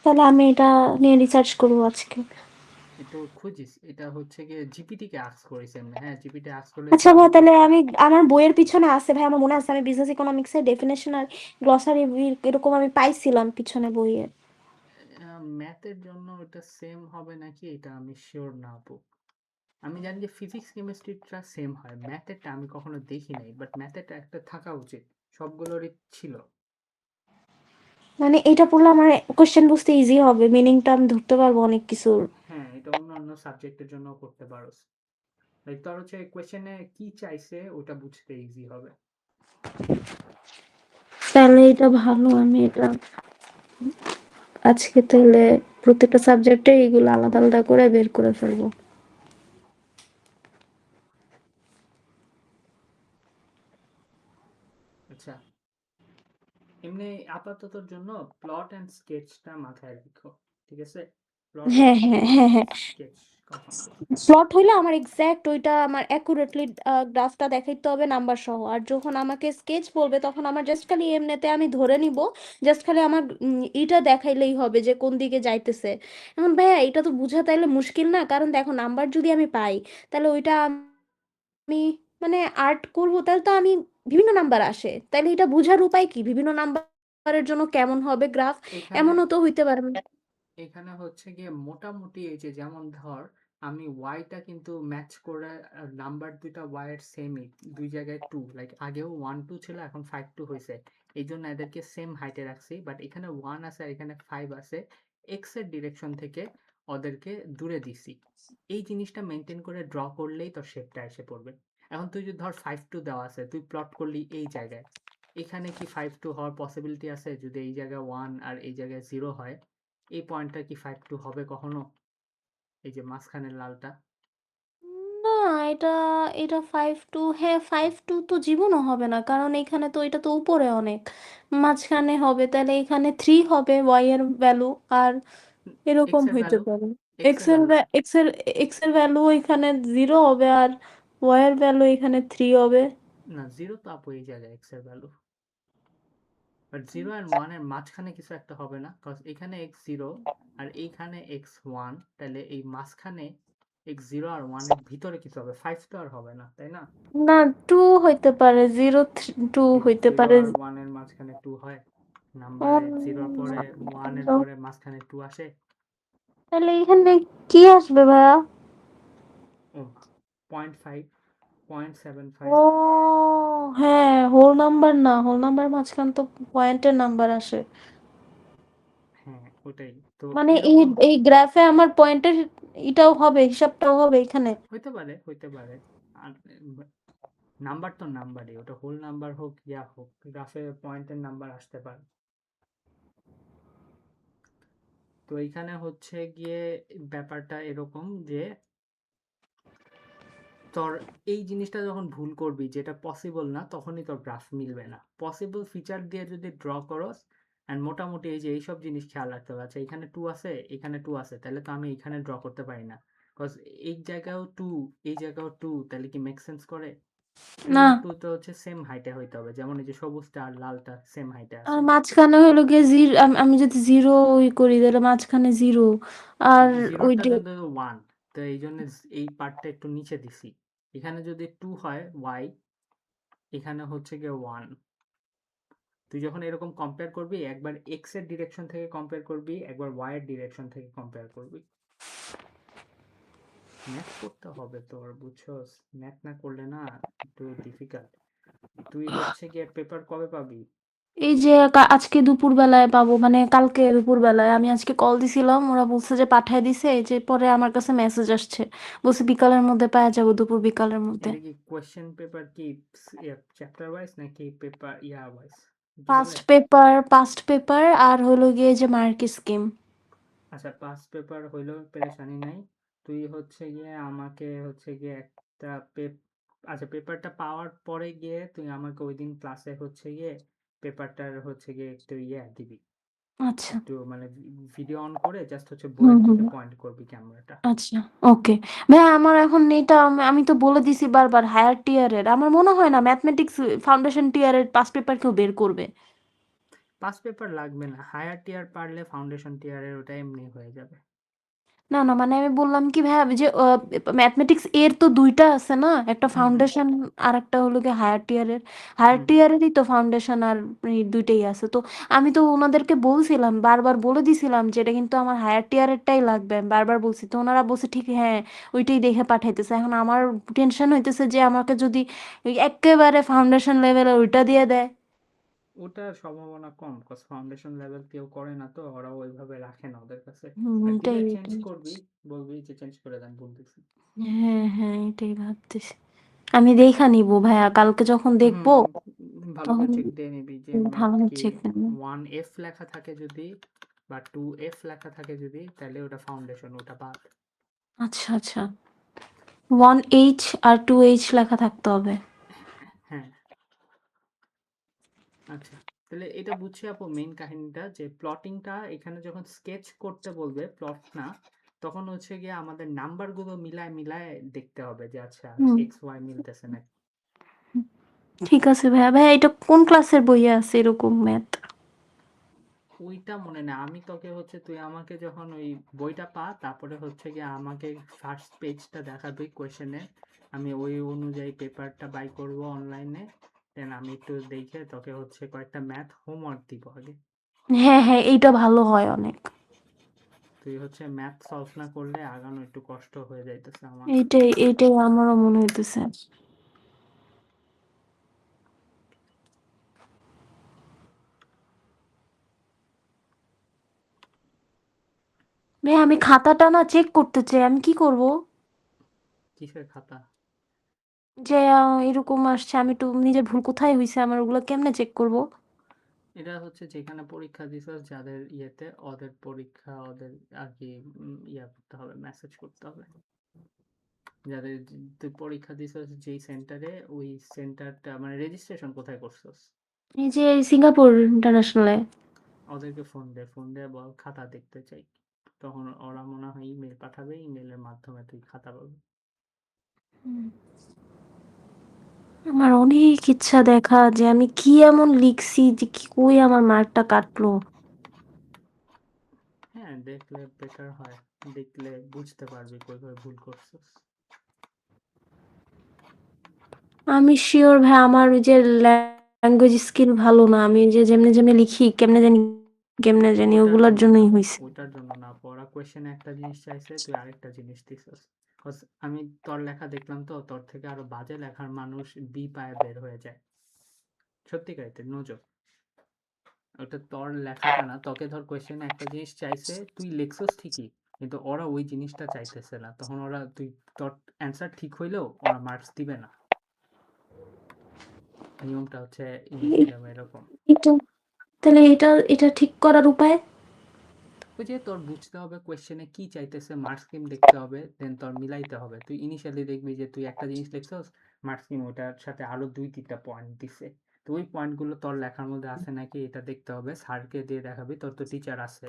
তাহলে আমি এটা নিয়ে রিসার্চ করবো আজকে। একটু খুঁজিস, এটা হচ্ছে গিয়ে জিপিটি কে আস্ক করিস এমনি, হ্যাঁ জিপিটি আস্ক করলে আচ্ছা ভাই, জিপিটি তাহলে আমি আমার বইয়ের পিছনে আছে ভাই, আমার মনে আছে আমি বিজনেস ইকোনমিক্সের ডেফিনেশন আর গ্লসারি এরকম আমি পাইছিলাম পিছনে বইয়ে। ম্যাথের জন্য এটা সেম হবে নাকি এটা আমি শিওর না আপু। আমি জানি যে ফিজিক্স কেমিস্ট্রিটা সেম হয়, ম্যাথেরটা আমি কখনো দেখি নাই, বাট ম্যাথেরটা একটা থাকা উচিত, সবগুলোরই ছিল। মানে এটা পড়লে আমার কোশ্চেন বুঝতে ইজি হবে, মিনিংটা আমি ধরতে পারবো অনেক কিছুর। হ্যাঁ, এটা অন্যান্য সাবজেক্টের জন্য করতে পারো, লাইক তোর হচ্ছে কোয়েশ্চেনে কি চাইছে ওটা বুঝতে ইজি হবে। তাহলে এটা ভালো, আমি এটা আজকে তাহলে প্রত্যেকটা সাবজেক্টে এগুলো আলাদা আলাদা করে বের করে ফেলবো। আচ্ছা, এমনি আপাততর জন্য প্লট অ্যান্ড স্কেচটা মাথায় রাখো, ঠিক আছে? প্লট হ্যাঁ কখন হ্যাঁ করবা, হ্যাঁ হ্যাঁ। স্কেচ কখন করবা। স্লট হইলে আমার এক্সাক্ট ওইটা আমার অ্যাকুরেটলি গ্রাফটা দেখাইতে হবে নাম্বার সহ, আর যখন আমাকে স্কেচ বলবে তখন আমার জাস্ট খালি এমনিতে আমি ধরে নিব, জাস্ট খালি আমার এটা দেখাইলেই হবে যে কোন দিকে যাইতেছে। এখন ভাইয়া এটা তো বুঝা তাইলে মুশকিল না, কারণ দেখো নাম্বার যদি আমি পাই তাহলে ওইটা আমি মানে আর্ট করব, তাহলে তো আমি বিভিন্ন নাম্বার আসে, তাহলে এটা বুঝার উপায় কি বিভিন্ন নাম্বারের জন্য কেমন হবে গ্রাফ, এখানে এমনও তো হইতে পারে। এখানে হচ্ছে গিয়ে মোটামুটি এই যে যেমন ধর আমি ওয়াইটা কিন্তু ম্যাচ করে, নাম্বার দুইটা ওয়াই এর সেমই, দুই জায়গায় টু, লাইক আগেও 1 2 ছিল এখন 5 2 হয়েছে, এই জন্য এদেরকে সেম হাইটে রাখছি, বাট এখানে 1 আছে আর এখানে 5 আছে, এক্স এর ডিরেকশন থেকে ওদেরকে দূরে দিছি। এই জিনিসটা মেনটেন করে ড্র করলেই তোর শেপটা এসে পড়বে। এখন তুই যদি ধর 5 2 দেওয়া আছে, তুই প্লট করলি এই জায়গায়, এখানে কি 5 2 হওয়ার পসিবিলিটি আছে? যদি এই জায়গায় 1 আর এই জায়গায় 0 হয়, এই পয়েন্টটা কি 5 2 হবে কখনো? এই যে মাঝখানের লালটা। না, এটা এটা 5 2, হ্যাঁ 5 2 তো জীবনও হবে না, কারণ এখানে তো এটা তো উপরে অনেক, মাঝখানে হবে, তাহলে এখানে 3 হবে ওয়াই এর ভ্যালু, আর এক্স এরকম এর হইতে ভ্যালু, পারে। এক্স এক্স এর এর ভ্যালু এক্স এর এক্স এর ভ্যালু এখানে 0 হবে, আর ওয়াই এর ভ্যালু এখানে 3 হবে। না, 0 তো আপু এই জায়গায় এক্স এর ভ্যালু, বাট 0 আর 1 এর মাঝখানে কিছু একটা হবে না, কজ এখানে এক্স 0 আর এইখানে এক্স 1, তাহলে এই মাঝখানে এক্স 0 আর 1 এর ভিতরে কিছু হবে, 5 তো আর হবে না, তাই না? না, 2 হইতে পারে, 0 2 কি হইতে 0 পারে। আর 1 এর মাঝখানে 2 হয়? নাম্বারে 0 এর পরে 1 এর পরে মাঝখানে 2 আসে? তাহলে এখানে কি আসবে ভাইয়া? ও, 0.5, ও 0.75। হ্যাঁ, হোল নাম্বার না, হোল নাম্বার মাঝখান তো পয়েন্টের নাম্বার আসে। হ্যাঁ ওটাই তো, মানে এই এরকম এই গ্রাফে আমার পয়েন্টের এটাও হবে, হিসাবটাও হবে এখানে। হইতে পারে, হইতে পারে। আর নাম্বার তো নাম্বারই, ওটা হোল নাম্বার হোক ইয়া হোক, গ্রাফে পয়েন্টের নাম্বার আসতে পারে। তো এইখানে হচ্ছে গিয়ে ব্যাপারটা এরকম যে তোর এই জিনিসটা যখন ভুল করবি যেটা পসিবল না, তখনই তোর গ্রাফ মিলবে না। পসিবল ফিচার দিয়ে যদি ড্র করস, অ্যান্ড মোটামুটি এই যে এইসব জিনিস খেয়াল রাখতে হবে, আচ্ছা এখানে 2 আছে, এখানে 2 আছে, তাহলে তো আমি এখানে ড্র করতে পারি না, বিকজ এই জায়গায়ও 2, এই জায়গায়ও 2, তাহলে কি মেক সেন্স করে? 2 না, আর 2 তো হচ্ছে সেম হাইটে হইতে হবে, যেমন এই যে সবুজটা আর লালটা সেম হাইটে আর আছে। মাঝখানে হলো গিয়ে জিরো, আমি যদি জিরো করি তাহলে মাঝখানে জিরো, আর ওই জিরোটা যে কিন্তু 1, তো এই জন্য এই পার্টটা একটু নিচে দিছি। এখানে যদি 2 হয় ওয়াই, এখানে হচ্ছে গিয়ে 1। তুই যখন এরকম কম্পেয়ার করবি, একবার এক্স এর ডিরেকশন থেকে কম্পেয়ার করবি, একবার ওয়াই এর ডিরেকশন থেকে কম্পেয়ার করবি। ম্যাথ করতে হবে তোর, বুঝছস? ম্যাথ না করলে না একটু ডিফিকাল্ট। তুই হচ্ছে গিয়ে পেপার কবে পাবি? এই যে আজকে দুপুরবেলায় পাবো, মানে কালকে দুপুরবেলায় আমি আজকে কল দিছিলাম, ওরা বলছে যে পাঠায় দিছে, এই যে পরে আমার কাছে মেসেজ আসছে, বলছে বিকালের মধ্যে পাওয়া যাবো, দুপুর বিকালের মধ্যে। এটা কি কোয়েশ্চেন পেপার কি চ্যাপ্টার ওয়াইজ নাকি পেপার ওয়াইজ কি বলে? পাস্ট পেপার আর হলো গিয়ে যে মার্ক স্কিম। আচ্ছা, পাস পেপার হইলেও পেরেশানি নাই। তুই হচ্ছে গিয়ে আমাকে হচ্ছে গিয়ে একটা আচ্ছা, পেপারটা পাওয়ার পরে গিয়ে তুই আমাকে ওই দিন ক্লাসে হচ্ছে গিয়ে পেপারটার হচ্ছে গিয়ে একটু দিবি, আচ্ছা। একটু মানে ভিডিও অন করে জাস্ট হচ্ছে হুম বইয়ের হুম। দিকে পয়েন্ট করবি ক্যামেরাটা। আচ্ছা। ওকে। ভাইয়া আমার এখন এটা আমি তো বলে দিছি বারবার হায়ার টিয়ারের, আমার মনে হয় না ম্যাথমেটিক্স ফাউন্ডেশন টিয়ারের পাস পেপার কেউ বের করবে। পাস পেপার লাগবে না, হায়ার টিয়ার পারলে ফাউন্ডেশন টিয়ারের ওটা এমনি হয়ে যাবে। না না, মানে আমি বললাম কি ভাইয়া, যে ম্যাথমেটিক্স এর তো দুইটা আছে না, একটা হুম হুম ফাউন্ডেশন আর একটা হলো কি হায়ার টিয়ারের। হায়ার হুম হুম। টিয়ারেরই তো ফাউন্ডেশন আর দুইটাই আছে তো। আমি তো ওনাদেরকে বলছিলাম, বারবার বলে দিছিলাম যে এটা কিন্তু আমার হায়ার টিয়ারেরটাই লাগবে, আমি বারবার বলছি তো, ওনারা বলছে ঠিক হ্যাঁ ওইটাই দেখে পাঠাইতেছে। এখন আমার টেনশন হইতেছে যে আমাকে যদি ওই একেবারে ফাউন্ডেশন লেভেলে ওইটা দিয়ে দেয়। ওটার সম্ভাবনা কম, কজ ফাউন্ডেশন লেভেল কেউ করে না তো, ওরা ওইভাবে রাখে না ওদের কাছে। আর দিলে এটাই চেঞ্জ এটাই। করবি, বলবি যে চেঞ্জ করে দেন ভুল দিছি। হ্যাঁ হ্যাঁ, এটাই ভাবতেছি। আমি দেখা নিবো ভাইয়া, কালকে যখন দেখবো হুম, ভালো করে তখন চেক দিয়ে নিবি যে ভালো কি চেক নেবো। 1F লেখা থাকে যদি বা 2F লেখা থাকে যদি, তাহলে ওটা ফাউন্ডেশন, ওটা বাদ। আচ্ছা আচ্ছা, 1H আর 2H লেখা থাকতে হবে। হ্যাঁ। আচ্ছা, তাহলে এটা বুঝছি আপু মেইন কাহিনীটা, যে প্লটিংটা এখানে যখন স্কেচ করতে বলবে, প্লট না, তখন হচ্ছে গিয়ে আমাদের নাম্বারগুলো মিলায় মিলায় দেখতে হবে যে আচ্ছা হুম। এক্স ওয়াই মিলতেছে নাকি। ঠিক আছে ভাইয়া। ভাইয়া এটা কোন ক্লাসের বইয়ে আছে এরকম ম্যাথ? ওইটা মনে নেই, আমি তোকে হচ্ছে তুই আমাকে যখন ওই বইটা পা, তারপরে হচ্ছে গিয়ে আমাকে ফার্স্ট পেজটা দেখাবি কোয়েশ্চেনে, আমি ওই অনুযায়ী পেপারটা বাই করব অনলাইনে, দেন আমি একটু দেখে তোকে হচ্ছে কয়েকটা ম্যাথ হোমওয়ার্ক দিব আগে। হ্যাঁ হ্যাঁ, এইটা ভালো হয় অনেক। তুই হচ্ছে ম্যাথ সলভ না করলে আগানো একটু কষ্ট হয়ে যাইতেছে আমার। এইটাই এইটাই আমারও মনে হইতেছে। ভাইয়া আমি খাতাটা না চেক করতে চাই, আমি কি করব? কিসের খাতা? যে এরকম আসছে, আমি তো নিজের ভুল কোথায় হয়েছে আমার, ওগুলো কেমনে চেক করব? এটা হচ্ছে যেখানে পরীক্ষা দিছস যাদের ইয়েতে, ওদের পরীক্ষা ওদের আর কি করতে হবে, মেসেজ করতে হবে যাদের তুই পরীক্ষা দিছস যেই সেন্টারে, ওই সেন্টারটা মানে রেজিস্ট্রেশন কোথায় করছস, এই যে সিঙ্গাপুর ইন্টারন্যাশনালে। ওদেরকে ফোন দে বল খাতা দেখতে চাই, তখন ওরা মনে হয় ইমেল পাঠাবে, ইমেলের মাধ্যমে তুই খাতা পাবি। আমার অনেক ইচ্ছা দেখা যে আমি কি এমন লিখছি যে কি কই আমার মার্কটা কাটলো। হ্যাঁ, দেখলে বেটার হয়, দেখলে বুঝতে পারবি কই কই ভুল করছস। আমি শিওর ভাই আমার ওই যে ল্যাঙ্গুয়েজ স্কিল ভালো না, আমি যে যেমনি যেমনি লিখি কেমনে জানি ওটার ওগুলোর জন্য না, জন্যই হয়েছে। ওটার জন্য না, পড়া কোয়েশ্চেনে একটা জিনিস চাইছে, তুই আরেকটা জিনিস দিছস। আমি তোর লেখা দেখলাম তো, তোর থেকে আরো বাজে লেখার মানুষ বি পায়ে বের হয়ে যায়, সত্যিকারের নোজো। ওটা তোর লেখাটা না, তোকে ধর কোয়েশ্চেনে একটা জিনিস চাইছে, তুই লিখছস ঠিকই, কিন্তু ওরা ওই জিনিসটা চাইতেছে না, তখন ওরা তুই তোর অ্যান্সার ঠিক হইলেও ওরা মার্কস দিবে না। নিয়মটা হচ্ছে ইংলিশ এই- মিডিয়ামে এরকম। এটা তাহলে এটা ঠিক করার উপায়? ওই যে তোর বুঝতে হবে কোয়েশ্চেনে কি চাইতেছে, মার্কস স্কিম দেখতে হবে, দেন তোর মিলাইতে হবে। তুই ইনিশিয়ালি দেখবি যে তুই একটা জিনিস লিখছস, মার্কস স্কিম ওটার সাথে আরো 2-3টা পয়েন্ট দিছে, তো ওই পয়েন্টগুলো তোর লেখার মধ্যে আছে নাকি এটা দেখতে হবে, স্যারকে দিয়ে দেখাবি, তোর তো টিচার আছে,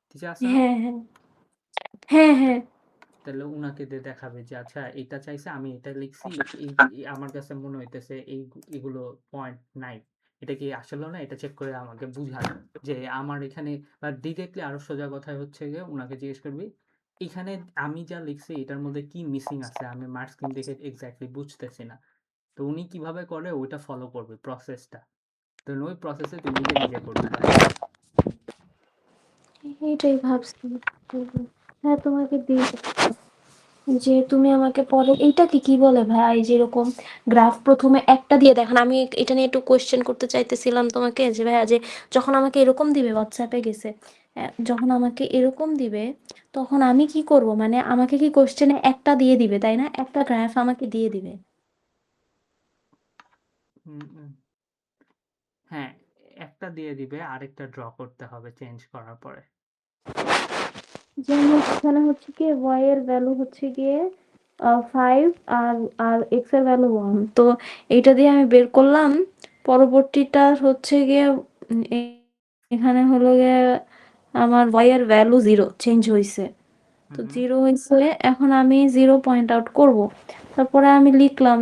টিচার আছে না? হ্যাঁ হ্যাঁ হ্যাঁ হ্যাঁ। তাহলে উনাকে দিয়ে দেখাবে যে আচ্ছা এটা চাইছে, আমি এটা লিখছি, এই আমার কাছে মনে হইতেছে এগুলো পয়েন্ট নাই, এটা কি আসলে না, এটা চেক করে আমাকে বুঝান যে আমার এখানে, বা ডিরেক্টলি আরো সোজা কথায় হচ্ছে গিয়ে উনাকে জিজ্ঞেস করবি এখানে আমি যা লিখছি এটার মধ্যে কি মিসিং আছে, আমি মার্কস স্কিম দেখে এক্স্যাক্টলি বুঝতেছি না। তো উনি কিভাবে করে ওইটা ফলো করবে প্রসেসটা, তো ওই প্রসেসে তুই নিজে নিজে করবি কাজটা। এটাই ভাবছি। হ্যাঁ তোমাকে দিই, যে তুমি আমাকে পরে এইটাকে কি বলে ভাই, যেরকম গ্রাফ প্রথমে একটা দিয়ে দেখেন, আমি এটা নিয়ে একটু কোয়েশ্চেন করতে চাইতেছিলাম তোমাকে যে ভাইয়া, যে যখন আমাকে এরকম দিবে হোয়াটসঅ্যাপে গেছে, যখন আমাকে এরকম দিবে তখন আমি কি করব, মানে আমাকে কি কোয়েশ্চেনে একটা দিয়ে দিবে তাই না, একটা গ্রাফ আমাকে দিয়ে দিবে? উম, উম, হ্যাঁ, একটা দিয়ে দিবে, আরেকটা ড্র করতে হবে চেঞ্জ করার পরে। যেমন এখানে হচ্ছে গিয়ে y এর ভ্যালু হচ্ছে গিয়ে 5, আর x এর ভ্যালু 1, তো এইটা দিয়ে আমি বের করলাম। পরবর্তীটা হচ্ছে গিয়ে এখানে হলো গিয়ে আমার y এর ভ্যালু 0 চেঞ্জ হয়েছে, তো হুম, 0 হয়েছে। এখন আমি 0 পয়েন্ট আউট করব, তারপরে আমি লিখলাম।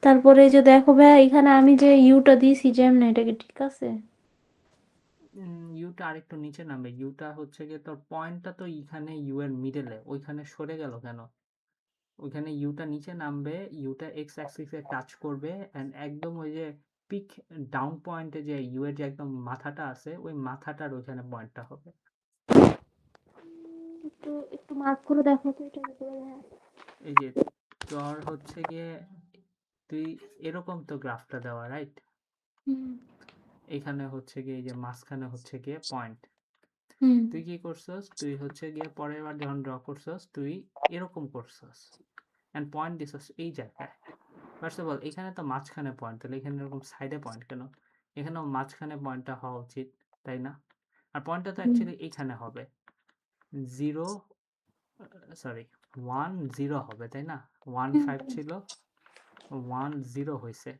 তারপরে এই যে দেখো ভাই, এখানে আমি যে ইউটা দিয়েছি যেমন, এটা কি ঠিক আছে? ইউটা আরেকটু নিচে নামবে। ইউটা হচ্ছে গিয়ে তোর পয়েন্টটা তো এইখানে ইউ এর মিডলে, ওইখানে সরে গেল কেন? ওইখানে ইউটা নিচে নামবে, ইউটা এক্স অ্যাক্সিসে টাচ করবে, এন্ড একদম ওই যে পিক ডাউন পয়েন্টে যে ইউ এর যে একদম মাথাটা আছে, ওই মাথাটার ওইখানে পয়েন্টটা হবে। একটু একটু মার্ক করে দেখো তো এটা ভিতরে। এই যে তোর হচ্ছে গিয়ে তুই এরকম তো গ্রাফটা দেওয়া, রাইট? হুম এখানে হচ্ছে গিয়ে এই যে মাঝখানে হচ্ছে গিয়ে পয়েন্ট। হুম তুই কি করছস, তুই হচ্ছে গিয়ে পরের বার যখন ড্র করছস তুই এরকম করছস, এন্ড পয়েন্ট দিছস এই জায়গায়। ফার্স্ট অফ অল এখানে তো মাঝখানে পয়েন্ট, তাহলে এখানে এরকম সাইডে পয়েন্ট কেন? এখানেও মাঝখানে পয়েন্টটা হওয়া উচিত, তাই না? আর পয়েন্টটা তো হুম অ্যাকচুয়ালি এইখানে হবে, 0, সরি 1 0 হবে, তাই না? 1 হুম। 5 ছিল, 1 0 হয়েছে।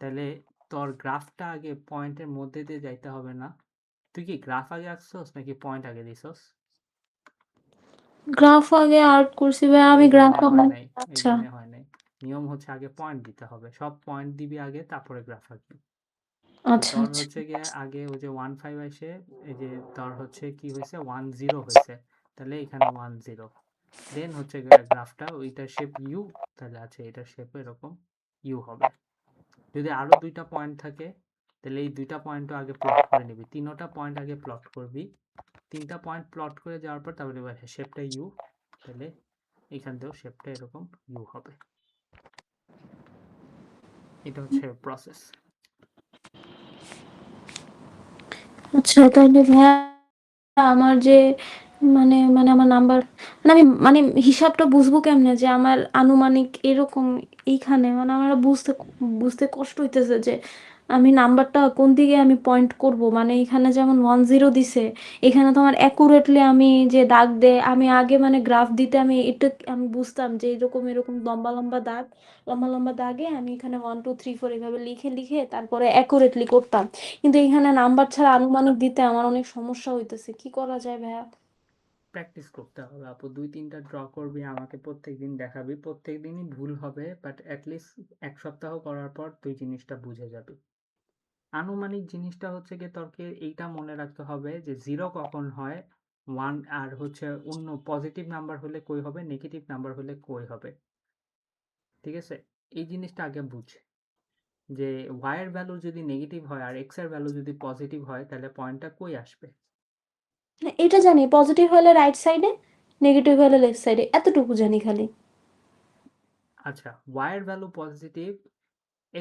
তাহলে তোর গ্রাফটা আগে পয়েন্টের মধ্যে দিয়ে যাইতে হবে না? তুই কি গ্রাফ আগে আঁকছস নাকি পয়েন্ট আগে দিছস? গ্রাফ আগে আর্ট করছি ভাই, আমি এই গ্রাফ জন্যে হয় আপনার। নাই, এই আচ্ছা জন্যে হয় নাই। নিয়ম হচ্ছে আগে পয়েন্ট দিতে হবে, সব পয়েন্ট দিবি আগে, তারপরে গ্রাফ আঁকবি। তো আচ্ছা তোর আচ্ছা। হচ্ছে গিয়ে আগে ওই যে 1 5 এসে এই যে তোর হচ্ছে কি হয়েছে, 1 0 হয়েছে, তাহলে এখানে 1 0, দেন হচ্ছে গ্রাফটা ওইটার শেপ ইউ, তাহলে আছে এটার শেপ এরকম ইউ হবে। যদি আরো দুইটা পয়েন্ট থাকে, তাহলে এই দুইটা পয়েন্টও আগে প্লট করে নিবি, তিনোটা পয়েন্ট আগে প্লট করবি। তিনটা পয়েন্ট প্লট করে যাওয়ার পর তারপরে শেপটা ইউ, তাহলে এখান থেকেও শেপটা এরকম ইউ হবে। এটা হচ্ছে প্রসেস। আচ্ছা তাহলে ভাইয়া, আমার যে মানে আমার নাম্বার, মানে আমি মানে হিসাবটা বুঝবো কেমনে যে আমার আনুমানিক এরকম এইখানে, মানে আমার বুঝতে বুঝতে কষ্ট হইতেছে যে আমি নাম্বারটা কোন দিকে আমি পয়েন্ট করব, মানে এখানে যেমন 1 0 দিছে, এখানে তো আমার অ্যাকুরেটলি আমি যে দাগ দেয়, আমি আগে মানে গ্রাফ দিতে আমি এটা আমি বুঝতাম যে এরকম এরকম লম্বা লম্বা দাগ, লম্বা লম্বা দাগে আমি এখানে 1 2 3 4 এভাবে লিখে লিখে তারপরে অ্যাকুরেটলি করতাম। কিন্তু এখানে নাম্বার ছাড়া আনুমানিক দিতে আমার অনেক সমস্যা হইতেছে, কি করা যায় ভাইয়া? প্র্যাকটিস করতে হবে আপু, 2 3টা ড্র করবি, আমাকে প্রত্যেকদিন দেখাবি, প্রত্যেকদিনই ভুল হবে, বাট অ্যাটলিস্ট এক সপ্তাহ করার পর তুই জিনিসটা বুঝে যাবি। আনুমানিক জিনিসটা হচ্ছে গিয়ে তোকে এইটা মনে রাখতে হবে যে 0 কখন হয়, 1 আর হচ্ছে অন্য পজিটিভ নাম্বার হলে কই হবে, নেগেটিভ নাম্বার হলে কই হবে, ঠিক আছে? এই জিনিসটা আগে বুঝ, যে y এর ভ্যালু যদি নেগেটিভ হয় আর x এর ভ্যালু যদি পজিটিভ হয়, তাহলে পয়েন্টটা কই আসবে। না, এটা জানি পজিটিভ হলে রাইট সাইডে, নেগেটিভ হলে লেফট সাইডে, এতটুকু জানি খালি। আচ্ছা, y এর ভ্যালু পজিটিভ,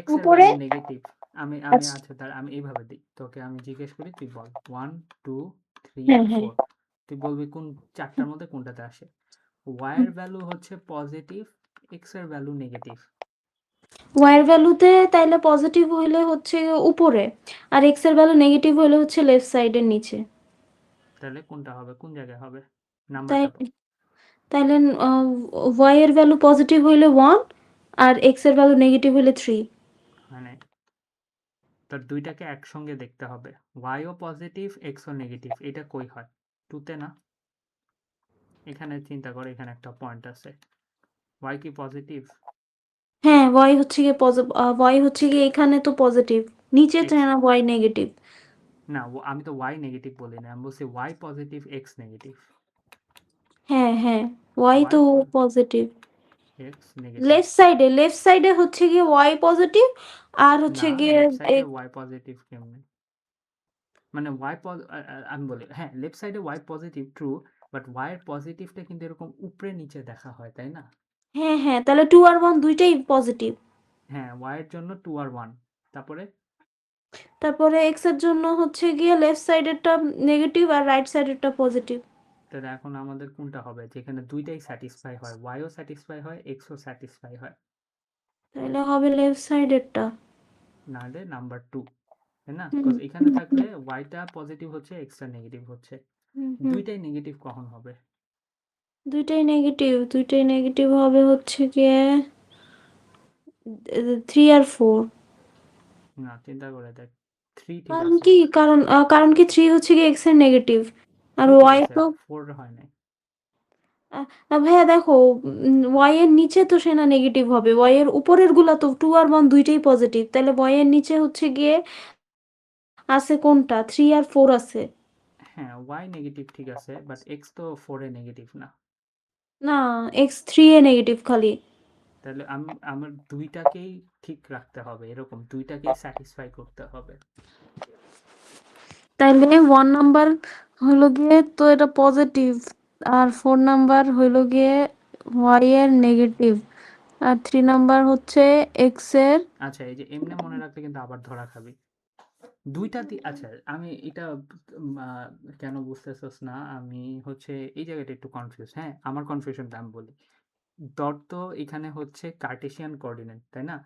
x এর উপরে। Value negative. আমি আচ্ছা। আচ্ছা, তার আমি এইভাবে দিই, তোকে আমি জিজ্ঞেস করি, তুই বল 1 2 3 হ্যাঁ হ্যাঁ। 4, তুই বলবি কোন চারটার মধ্যে কোনটাতে আসে। y এর ভ্যালু হচ্ছে পজিটিভ, x এর ভ্যালু নেগেটিভ। ওয়াই এর ভ্যালুতে তাইলে পজিটিভ হইলে হচ্ছে উপরে, আর এক্স এর ভ্যালু নেগেটিভ হইলে হচ্ছে লেফট সাইডের নিচে। তাহলে কোনটা হবে, কোন জায়গায় হবে, তাই নাম্বারটা বল। তাইলে ওয়াই এর ভ্যালু পজিটিভ হইলে 1, আর এক্স এর ভ্যালু নেগেটিভ হইলে 3। মানে তোর দুইটাকে একসঙ্গে দেখতে হবে, y ও পজিটিভ x ও নেগেটিভ, এটা কই হয়, টুতে না? এখানে চিন্তা করে, এখানে একটা পয়েন্ট আছে, y কি পজিটিভ? হ্যাঁ, ওয়াই হচ্ছে গিয়ে ওয়াই হচ্ছে গিয়ে এখানে তো পজিটিভ, নিচে তো x, না ওয়াই নেগেটিভ। না আমি তো y নেগেটিভ বলি না, আমি বলছি y পজিটিভ x নেগেটিভ। হ্যাঁ হ্যাঁ, ওয়াই y তো পজিটিভ। x negative. লেফট সাইডে হচ্ছে গিয়ে ওয়াই পজিটিভ, আর হচ্ছে না, গিয়ে লেফট সাইডে এক- y পজিটিভ কেমনে? মানে আমি বলি, হ্যাঁ লেফট সাইডে y positive true, but y এর পজিটিভটা কিন্তু এরকম উপরে নিচে দেখা হয়, তাই না? হ্যাঁ, হ্যাঁ, তাহলে 2 আর 1 দুইটাই পজিটিভ। হ্যাঁ, y এর জন্য 2 আর 1। তারপরে তারপরে x এর জন্য হচ্ছে গিয়ে লেফট সাইডেরটা নেগেটিভ আর রাইট সাইডেরটা পজিটিভ। তাহলে এখন আমাদের কোনটা হবে? যেখানে দুইটাই স্যাটিসফাই হয়, y ও স্যাটিসফাই হয়, x ও স্যাটিসফাই হয়। তাহলে হবে লেফট সাইডেরটা। নাহলে নাম্বার 2, তাই না? হুম, বিকজ এখানে থাকলে y টা পজিটিভ হচ্ছে, x টা নেগেটিভ হচ্ছে। হুম। দুইটাই নেগেটিভ কখন হবে? দুইটাই নেগেটিভ হবে হচ্ছে গিয়ে 3 আর 4। না, চিন্তা করে দেখ। 3 ঠিক কারণ আছে। কি কারণ কি 3 হচ্ছে গিয়ে x এর নেগেটিভ আর 3 ঠিক y আছে, তো 4 হয় নাই। ভাইয়া দেখো, y এর নিচে তো সেটা নেগেটিভ হবে, y এর উপরের গুলা তো 2 আর 1 দুইটাই পজিটিভ, তাহলে y এর নিচে হচ্ছে গিয়ে আছে কোনটা, 3 আর 4 আছে। হ্যাঁ, y নেগেটিভ ঠিক আছে, বাট x তো 4 এ নেগেটিভ না। না, x 3 এ নেগেটিভ খালি। তাহলে আমার দুইটাকেই ঠিক রাখতে হবে, এরকম দুইটাকেই স্যাটিসফাই করতে হবে। তাইলে 1 নাম্বার হইলো গিয়ে তো এটা পজিটিভ, আর 4 নাম্বার হইলো গিয়ে y এর নেগেটিভ, আর 3 নাম্বার হচ্ছে x এর। আচ্ছা, এই যে এমনে মনে রাখলে কিন্তু আবার ধরা খাবি। দুইটা আচ্ছা, আমি এটা কেন বুঝতেছস না? আমি হচ্ছে এই জায়গাটা একটু কনফিউজ। হ্যাঁ, আমার কনফিউশনটা আমি বলি। ডট তো এখানে হচ্ছে কার্টেসিয়ান কোঅর্ডিনেট, তাই না?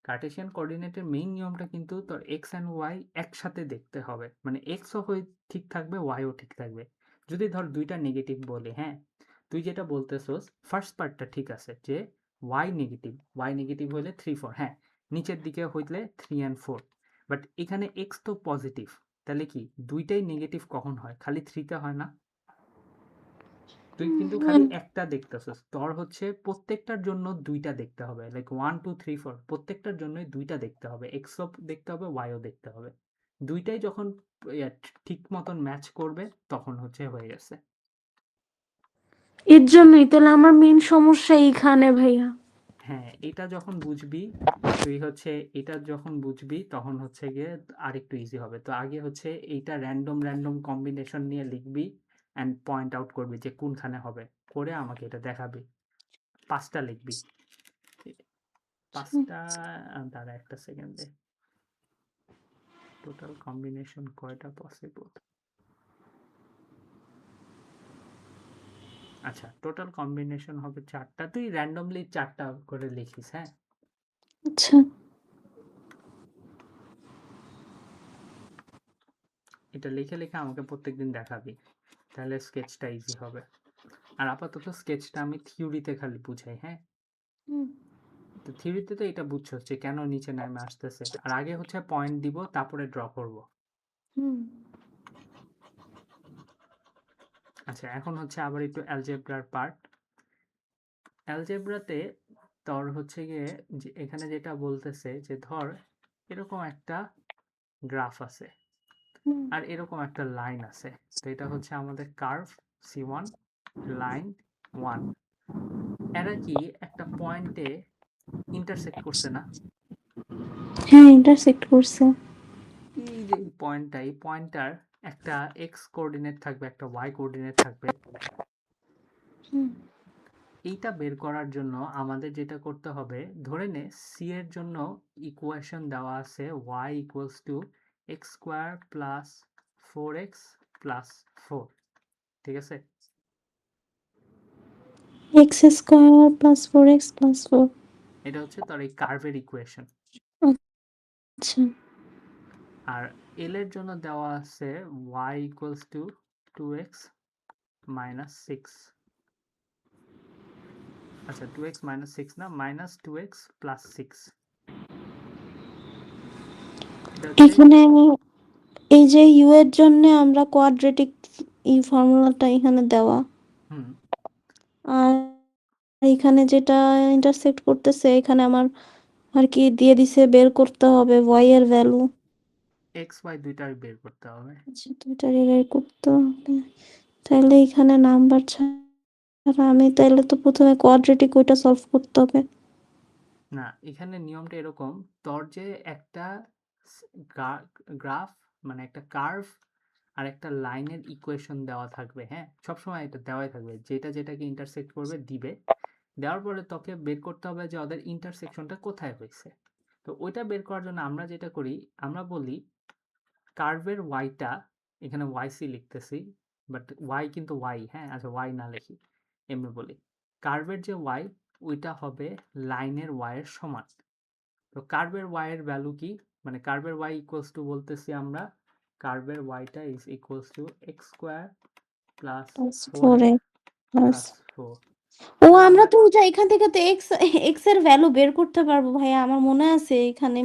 কার্টেসিয়ান কোঅর্ডিনেটের মেইন নিয়মটা কিন্তু তোর এক্স অ্যান্ড ওয়াই একসাথে দেখতে হবে, মানে এক্সও হয়ে ঠিক থাকবে, ওয়াইও ঠিক থাকবে। যদি ধর দুইটা নেগেটিভ বলি, হ্যাঁ, তুই যেটা বলতেছস ফার্স্ট পার্টটা ঠিক আছে, যে ওয়াই নেগেটিভ হইলে 3 4, হ্যাঁ, নিচের দিকে হইলে 3 and 4। বাট এখানে এক্স তো পজিটিভ, তাহলে কি দুইটাই নেগেটিভ কখন হয়? খালি 3তে হয় না? তুই কিন্তু খালি একটা দেখতেছিস, তোর হচ্ছে প্রত্যেকটার জন্য দুইটা দেখতে হবে, লাইক 1 2 3 4 প্রত্যেকটার জন্যই দুইটা দেখতে হবে, এক্সও দেখতে হবে, ওয়াইও দেখতে হবে। দুইটাই যখন ঠিক মতন ম্যাচ করবে তখন হচ্ছে হয়ে গেছে। এর জন্যই তাহলে আমার মেইন সমস্যা এইখানে ভাইয়া। হ্যাঁ, এটা যখন বুঝবি, তুই হচ্ছে এটা যখন বুঝবি তখন হচ্ছে গিয়ে আরেকটু ইজি হবে। তো আগে হচ্ছে এইটা র্যান্ডম র্যান্ডম কম্বিনেশন নিয়ে লিখবি অ্যান্ড পয়েন্ট আউট করবি যে কোনখানে হবে, করে আমাকে এটা দেখাবি। 5টা লিখবি। 5টা, দাঁড়া একটা সেকেন্ডে। টোটাল কম্বিনেশন কয়টা পসিবল? আচ্ছা, টোটাল কম্বিনেশন হবে 4টা। তুই র্যান্ডমলি 4টা করে লিখিস, হ্যাঁ? আচ্ছা। এটা লিখে লিখে আমাকে প্রত্যেকদিন দেখাবি, তাহলে স্কেচটা ইজি হবে। আর আপাতত স্কেচটা আমি থিওরিতে খালি বুঝাই, হ্যাঁ? হুম, তো থিওরিতে তো এটা বুঝছো যে কেন নিচে নেমে আসতেছে, আর আগে হচ্ছে পয়েন্ট দিব, তারপরে ড্র করব। হুম। আচ্ছা, এখন হচ্ছে আবার একটু অ্যালজেব্রার পার্ট। অ্যালজেব্রাতে তোর হচ্ছে গিয়ে যে এখানে যেটা বলতেছে যে ধর এরকম একটা গ্রাফ আছে হুম। আর এরকম একটা লাইন আছে। তো এটা হচ্ছে আমাদের কার্ভ C1, লাইন 1। এরা কি একটা পয়েন্টে ইন্টারসেক্ট করছে না? হ্যাঁ, ইন্টারসেক্ট করছে। এই যে এই পয়েন্টটা, এই পয়েন্টটার একটা এক্স কোঅর্ডিনেট থাকবে, একটা ওয়াই কোঅর্ডিনেট থাকবে। হুম। এইটা বের করার জন্য আমাদের যেটা করতে হবে, ধরে নে সি এর জন্য ইকুয়েশন দেওয়া আছে y equals to x square plus 4x plus 4, ঠিক আছে? X square plus 4x plus 4। এটা হচ্ছে তোর এই কার্ভের ইকুয়েশন। আচ্ছা। আর এল এর জন্য দেওয়া আছে y equals to 2x minus 6। আচ্ছা, 2x মাইনাস 6 না, মাইনাস 2x প্লাস 6। এটা হচ্ছে এখানে এই যে ইউ এর জন্য আমরা কোয়াড্রেটিক এই ফর্মুলাটা এখানে দেওয়া, হুম, আর এখানে যেটা ইন্টারসেক্ট করতেছে এখানে আমার আর কি দিয়ে দিছে বের করতে হবে y এর ভ্যালু। এক্স ওয়াই দুইটার বের করতে হবে। আচ্ছা, দুইটারই বের করতে হবে। তাইলে এখানে নাম্বার ছাড়া আমি তাইলে তো প্রথমে কোয়াড্রেটিক ওইটা সলভ করতে হবে। না, এখানে নিয়মটা এরকম, তোর যে একটা গ্রাফ, মানে একটা কার্ভ আর একটা লাইনের ইকুয়েশন দেওয়া থাকবে, হ্যাঁ, সবসময় এটা দেওয়াই থাকবে, যেটা যেটাকে ইন্টারসেক্ট করবে দিবে। দেওয়ার পরে তোকে বের করতে হবে যে ওদের ইন্টারসেকশনটা কোথায় হয়েছে। তো ওইটা বের করার জন্য আমরা যেটা করি, আমরা বলি কার্ভের ওয়াইটা, এখানে ওয়াইসি লিখতেছি, বাট ওয়াই কিন্তু ওয়াই, হ্যাঁ আচ্ছা ওয়াই না লিখি, এমনি বলি কার্ভের যে ওয়াই ওইটা হবে লাইনের ওয়াইয়ের সমান। তো কার্ভের ওয়াইয়ের ভ্যালু কি, মানে কার্ভের ওয়াই ইকুয়ালস টু বলতেছি আমরা, কার্ভের ওয়াইটা is equals to x square plus plus four four x x plus, plus four. ও তাহলে আমরা আমরা তো ওইটা এখান থেকে তো এক্স এক্স এর ভ্যালু বের করতে পারবো ভাইয়া, আমার মনে আছে এখানে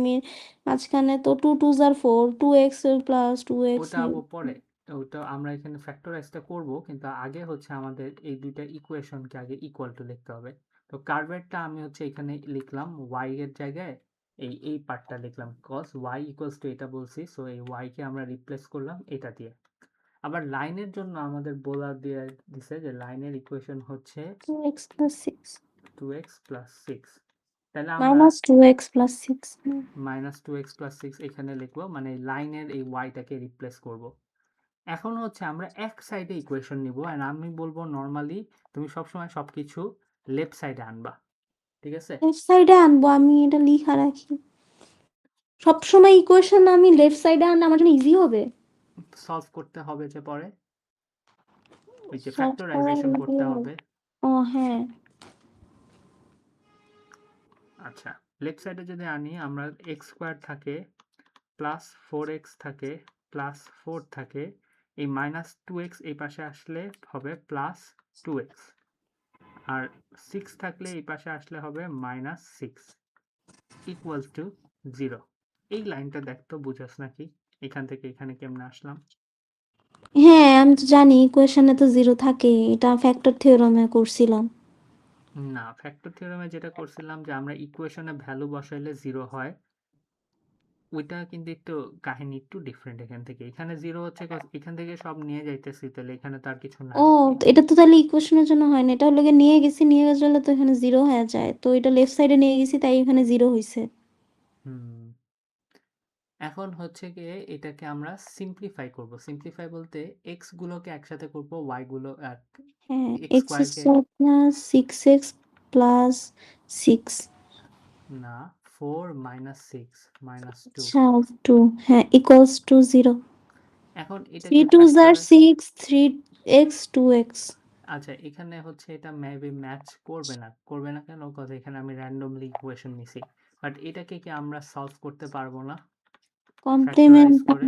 মাঝখানে তো টু টু জার four, two x plus two x. ওটা আবার পরে, ওটা আমরা এখানে ফ্যাক্টরাইজটা করব, কিন্তু আগে হচ্ছে আমাদের এই দুইটা ইকুয়েশনকে আগে ইকুয়াল টু লিখতে হবে। তো কার্ভেরটা আমি হচ্ছে এখানে লিখলাম y এর জায়গায় এই পার্টটা লিখলাম cos y ইকুয়ালস টু এটা বলছি, সো এই y কে আমরা রিপ্লেস করলাম এটা দিয়ে। আবার লাইনের জন্য আমাদের বলা দিয়ে দিছে যে লাইনের ইকুয়েশন হচ্ছে two x plus six 2x plus 6। তাহলে আমরা minus two x plus six. Minus 2x plus 6 এখানে লিখবো, মানে লাইনের এই ওয়াইটাকে রিপ্লেস করব। এখন হচ্ছে আমরা এক সাইডে ইকুয়েশন নিব, এন্ড আমি বলবো নর্মালি তুমি সবসময় সবকিছু লেফট সাইডে আনবা, ঠিক আছে? লেফট সাইডে আনবো, আমি এটা লিখা রাখি। সবসময় ইকুয়েশন আমি লেফট সাইডে আনলে আমার জন্য ইজি হবে। সলভ করতে হবে যে পরে ওই যে সলভ করার ফ্যাক্টরাইজেশন করতে হবে। ও হ্যাঁ। আচ্ছা, লেফট সাইডে যদি আনি আমরা এক্স স্কোয়ার থাকে প্লাস 4x থাকে প্লাস 4 থাকে, এই মাইনাস 2x এই পাশে আসলে হবে প্লাস 2x, আর 6 থাকলে এই পাশে আসলে হবে মাইনাস 6 ইকুয়ালস টু 0। এই লাইনটা দেখতো বুঝাস নাকি, এখান থেকে এখানে কেমনে আসলাম? হ্যাঁ আমি তো জানি ইকুয়েশনে তো জিরো থাকে, এটা ফ্যাক্টর থিওরামে করছিলাম। না, ফ্যাক্টর থিওরেমে যেটা করছিলাম যে আমরা ইকুয়েশনে ভ্যালু বসাইলে 0 হয়, ওইটা কিন্তু একটু কাহিনী একটু ডিফারেন্ট এখান থেকে। এখানে 0 হচ্ছে এখান থেকে সব নিয়ে যাইতেছি, তাহলে এখানে তো আর কিছু ও নাই। এটা তো তাহলে ইকুয়েশনের জন্য হয় না, এটা হলো গিয়ে নিয়ে গেছি, নিয়ে গেলে তো এখানে জিরো হয়ে যায়, তো এটা লেফট সাইডে নিয়ে গেছি তাই এখানে জিরো হয়েছে। হুম, এখন হচ্ছে গিয়ে এটাকে আমরা সিম্পলিফাই করব। সিম্পলিফাই বলতে এক্স গুলোকে একসাথে করব, ওয়াই গুলো হ্যাঁ এক্স এক্স স্কোয়ারকে square plus six x plus six. না, 4 মাইনাস 6 মাইনাস 2। আচ্ছা টু, হ্যাঁ ইকুয়ালস টু জিরো। এখন থ্রি এটাকে টু জার factorise, six, three x two x. আচ্ছা এখানে হচ্ছে এটা মেবি ম্যাচ করবে না, করবে না কেন কথা, এখানে আমি র্যান্ডমলি ইকুয়েশন নিছি, বাট এটাকে কি আমরা সলভ করতে পারবো না ফ্যাক্টরাইজ কমপ্লিমেন্ট, করে?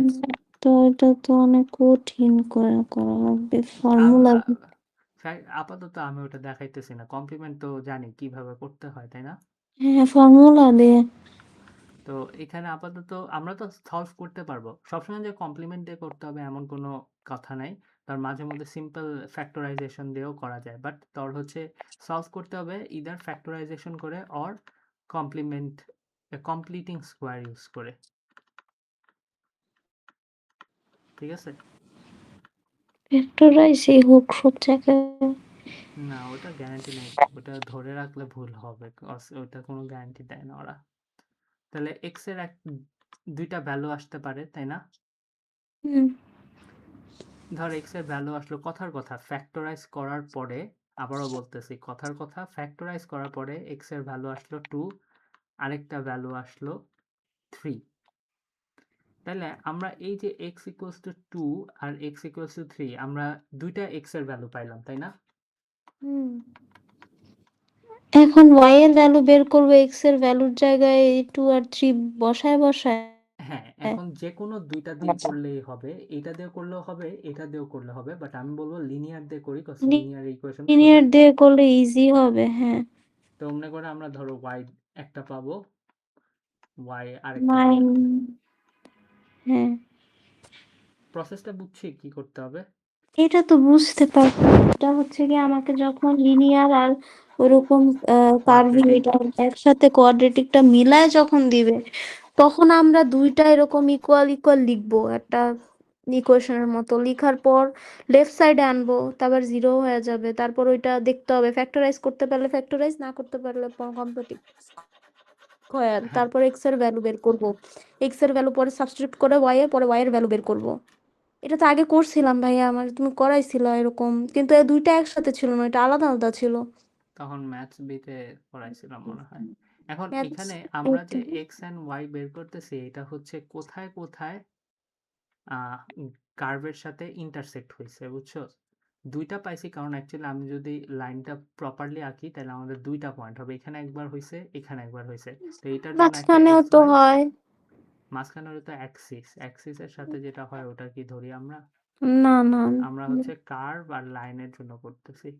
তো এটা তো অনেক কঠিন করে করা লাগবে ফর্মুলা। আপাতত আমি ওটা দেখাইতেছি না, কমপ্লিমেন্ট তো জানি কিভাবে করতে হয় তাই না? হ্যাঁ ফর্মুলা দিয়ে। তো এখানে আপাতত আমরা তো সলভ করতে পারবো, সবসময় যে কমপ্লিমেন্ট দিয়ে করতে হবে এমন কোনো কথা নাই, তার মাঝে মধ্যে সিম্পল ফ্যাক্টরাইজেশন দিয়েও করা যায়, বাট তোর হচ্ছে সলভ করতে হবে ইদার ফ্যাক্টরাইজেশন করে or complement completing square use করে, ঠিক আছে? ফ্যাক্টরাইজই হোক সব জায়গায়। না ওটা গ্যারান্টি নেই, ওটা ধরে রাখলে ভুল হবে, ওটা কোনো গ্যারান্টি দেয় না ওরা। তাহলে এক্স এর দুইটা ভ্যালু আসতে পারে তাই না? হুম। ধর এক্স এর ভ্যালু আসলো, কথার কথা ফ্যাক্টরাইজ করার পরে, আবারও বলতেছি কথার কথা, ফ্যাক্টরাইজ করার পরে এক্স এর ভ্যালু আসলো 2, আরেকটা ভ্যালু আসলো 3। তাহলে আমরা এই যে এক্স ইকুয়ালস টু 2 আর এক্স ইকুয়ালস টু 3, আমরা দুইটা এক্স এর ভ্যালু পাইলাম তাই না? হুম। এখন y এর ভ্যালু বের করবো, x এর ভ্যালুর জায়গায় 2 আর 3 বসায় বসায়। হ্যাঁ, এখন যে কোনো দুইটা দিয়ে করলেই হবে, এটা দিয়ে করলেও হবে, এটা দিয়েও করলে হবে, বাট আমি বলবো লিনিয়ার দিয়ে করি, কজ লিনিয়ার ইকুয়েশন সোজা। লিনিয়ার দিয়ে করলে ইজি হবে, হ্যাঁ। তো মনে করে আমরা ধরো y একটা পাবো, y আরেকটা নাইন, পাবো। হ্যাঁ প্রসেসটা বুঝছি কি করতে হবে। এটা তো বুঝতে পারছি। এটা হচ্ছে কি আমাকে যখন লিনিয়ার আর ওরকম কার্ভি কোয়াড্রেটিক, এটা একসাথে কোয়াড্রেটিকটা মিলায় যখন দিবে, তখন আমরা দুইটা এরকম ইকুয়াল ইকুয়াল লিখবো একটা ইকুয়েশনের মতো, লিখার পর লেফট সাইডে আনবো, তারপর জিরো হয়ে যাবে, তারপর ওইটা দেখতে হবে ফ্যাক্টরাইজ করতে পারলে ফ্যাক্টরাইজ, না করতে পারলে কমপ্লিট স্কয়ার, হ্যাঁ। তারপর এক্স এর ভ্যালু বের করব, এক্স এর ভ্যালু পরে সাবস্টিটিউট করে ওয়াই এর, পরে ওয়াই এর ভ্যালু বের করব। এটা তো আগে করছিলাম ভাইয়া, আমার তুমি করাইছিলা এরকম, কিন্তু এই দুইটা একসাথে ছিল না, এটা আলাদা আলাদা ছিল। তো তখন ম্যাথস বিতে পড়াইছিলাম মনে হয়। এখন ম্যাথস এখানে আমরা যে 8 এক্স অ্যান্ড ওয়াই বের করতেছি এটা হচ্ছে কোথায় কোথায় কার্ভের সাথে ইন্টারসেক্ট হয়েছে বুঝছো? দুইটা পাইছি কারণ অ্যাকচুয়ালি আমি যদি লাইনটা প্রপারলি আঁকি তাহলে আমাদের দুইটা পয়েন্ট হবে, এখানে একবার হয়েছে এখানে একবার হয়েছে। তো এটার জন্য একটা মাঝখানেও এক্স তো ওয়াই, হয়। মাঝখানে হলো তো অ্যাক্সিস, অ্যাক্সিসের সাথে যেটা হয় ওটা কি ধরি আমরা? না, না। আমরা হচ্ছে কার্ভ আর লাইনের জন্য করতেছি।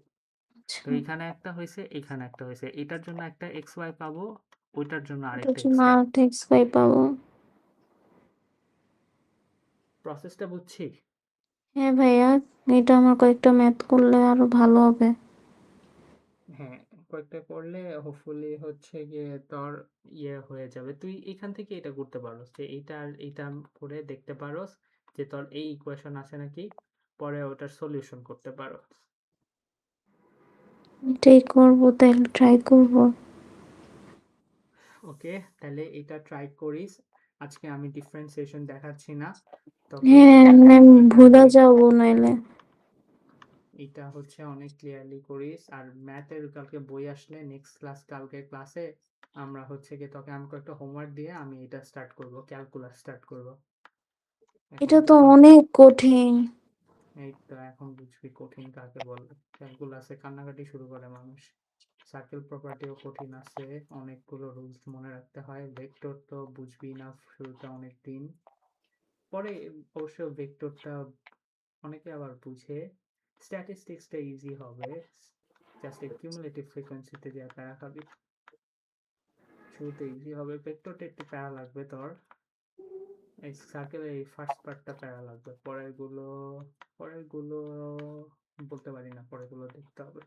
তো আচ্ছা। এখানে একটা হয়েছে এখানে একটা হয়েছে, এটার জন্য একটা এক্স ওয়াই পাবো, ওইটার জন্য ওটার আরেকটা জন্য এক্স ওয়াই। আরেকটা এক্স পাবো। প্রসেসটা বুঝছি? হ্যাঁ ভাইয়া, এটা আমার কয়েকটা ম্যাথ করলে আরো ভালো হবে। হ্যাঁ, কয়েকটা করলে হোপফুলি হচ্ছে গিয়ে তোর ইয়ে হয়ে যাবে। তুই এখান থেকে এটা করতে পারোস যে এইটা আর এইটা করে দেখতে পারোস যে তোর এই ইকুয়েশন আছে নাকি, পরে ওটার সলিউশন করতে পারো। এটাই করবো, তাহলে ট্রাই করব। ওকে, তাহলে এটা ট্রাই করিস। আজকে আমি ডিফারেন্সিয়েশন দেখাচ্ছি না তোকে। হ্যাঁ, মানে আমি এটা ভুলে দেখ, যাবো নাইলে। এটা হচ্ছে অনেক ক্লিয়ারলি করিস। আর ম্যাথের কালকে বই আসলে নেক্সট ক্লাস, কালকে ক্লাসে আমরা হচ্ছে কি তোকে আমি কয়েকটা হোমওয়ার্ক দিয়ে আমি এটা স্টার্ট করব, ক্যালকুলাস স্টার্ট করব। এখন এটা তো তুই অনেক কঠিন। এই তো এখন বুঝবি কঠিন কাকে বলে। ক্যালকুলাসে কান্নাকাটি শুরু করে মানুষ। সার্কেল প্রপার্টিও কঠিন আছে, অনেকগুলো রুলস মনে রাখতে হয়। ভেক্টর তো বুঝবি না শুরুতে অনেক দিন, পরে অবশ্য ভেক্টরটা অনেকে আবার বুঝে। স্ট্যাটিস্টিক্সটা ইজি হবে, জাস্ট এই কিউমুলেটিভ ফ্রিকোয়েন্সিতে যা প্যারা খাবি। শুরুতে ইজি হবে, ভেক্টরটা একটু প্যারা লাগবে তোর। এই সার্কেলের এই ফার্স্ট পার্টটা প্যারা লাগবে, পরেরগুলো বলতে পারি না, পরেরগুলো দেখতে হবে।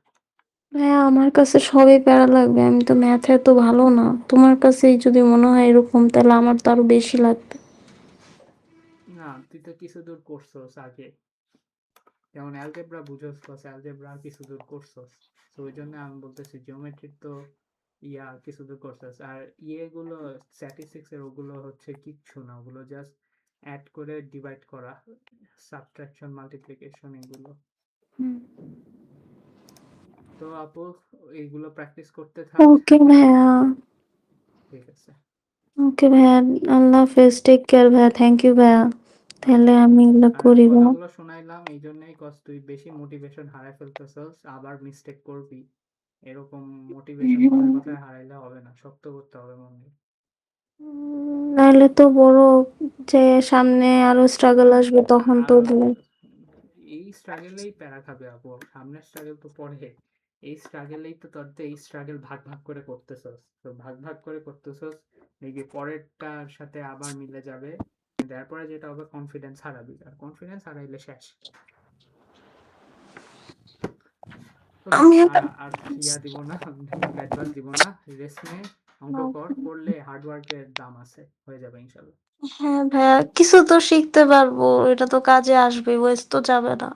ভাইয়া, আমার কাছে সবই প্যারা লাগবে, আমি তো ম্যাথে এত ভালো না। তোমার কাছেই যদি মনে হয় এরকম, তাহলে আমার তো আরো বেশি লাগবে। না, তুই তো কিছু দূর করছস আগে, যেমন অ্যালজেব্রা বুঝোস, প্লাস অ্যালজেব্রা কিছু দূর করছস। তো ওই জন্য আমি বলতেছি জিওমেট্রির তো কিছু দূর করছস। আর ইয়েগুলো স্ট্যাটিস্টিক্স এর ওগুলো হচ্ছে কিচ্ছু না, ওগুলো জাস্ট অ্যাড করে ডিভাইড করা, সাবট্রাকশন মাল্টিপ্লিকেশন এগুলো। তো আপু এইগুলো প্র্যাকটিস করতে থাক। ওকে ভাইয়া। ঠিক আছে। ওকে ভাইয়া। আল্লাহ হাফেজ, টেক কেয়ার ভাইয়া, থ্যাংক ইউ ভাইয়া। তাহলে আচ্ছা, আমি এগুলো আর করি ভাইয়া। কথাগুলো শোনাইলাম এই জন্যই কজ তুই বেশি মোটিভেশন হারাই ফেলতেছস, আবার মিস্টেক করবি। এরকম মোটিভেশন কথায় কথায় হারাইলে হবে না, শক্ত করতে হবে মন দিয়ে। নাহলে তো বড়, যে সামনে আরো স্ট্রাগল আসবে তখন তো আর এই স্ট্রাগলেই প্যারা খাবে আপু, সামনের স্ট্রাগল তো পরে। এই স্ট্রাগলেই তো তোর তো এই স্ট্রাগল ভাগ ভাগ করে করতেছস, তো ভাগ ভাগ করে করতেছস, দেখবি পরেরটার সাথে আবার মিলে যাবে। তারপরে যেটা হবে কনফিডেন্স হারাবি, আর কনফিডেন্স হারাইলে শেষ। ওকে, আমি আর একটা আর দিব না, অ্যাডভান্স দিব না, রেস্ট নে, অঙ্ক করলে হার্ড ওয়ার্কের দাম আছে, হয়ে যাবে ইনশাল্লাহ। হ্যাঁ ভাইয়া, কিছু তো শিখতে পারবো, এটা তো কাজে আসবে, ওয়েস্ট তো যাবে না।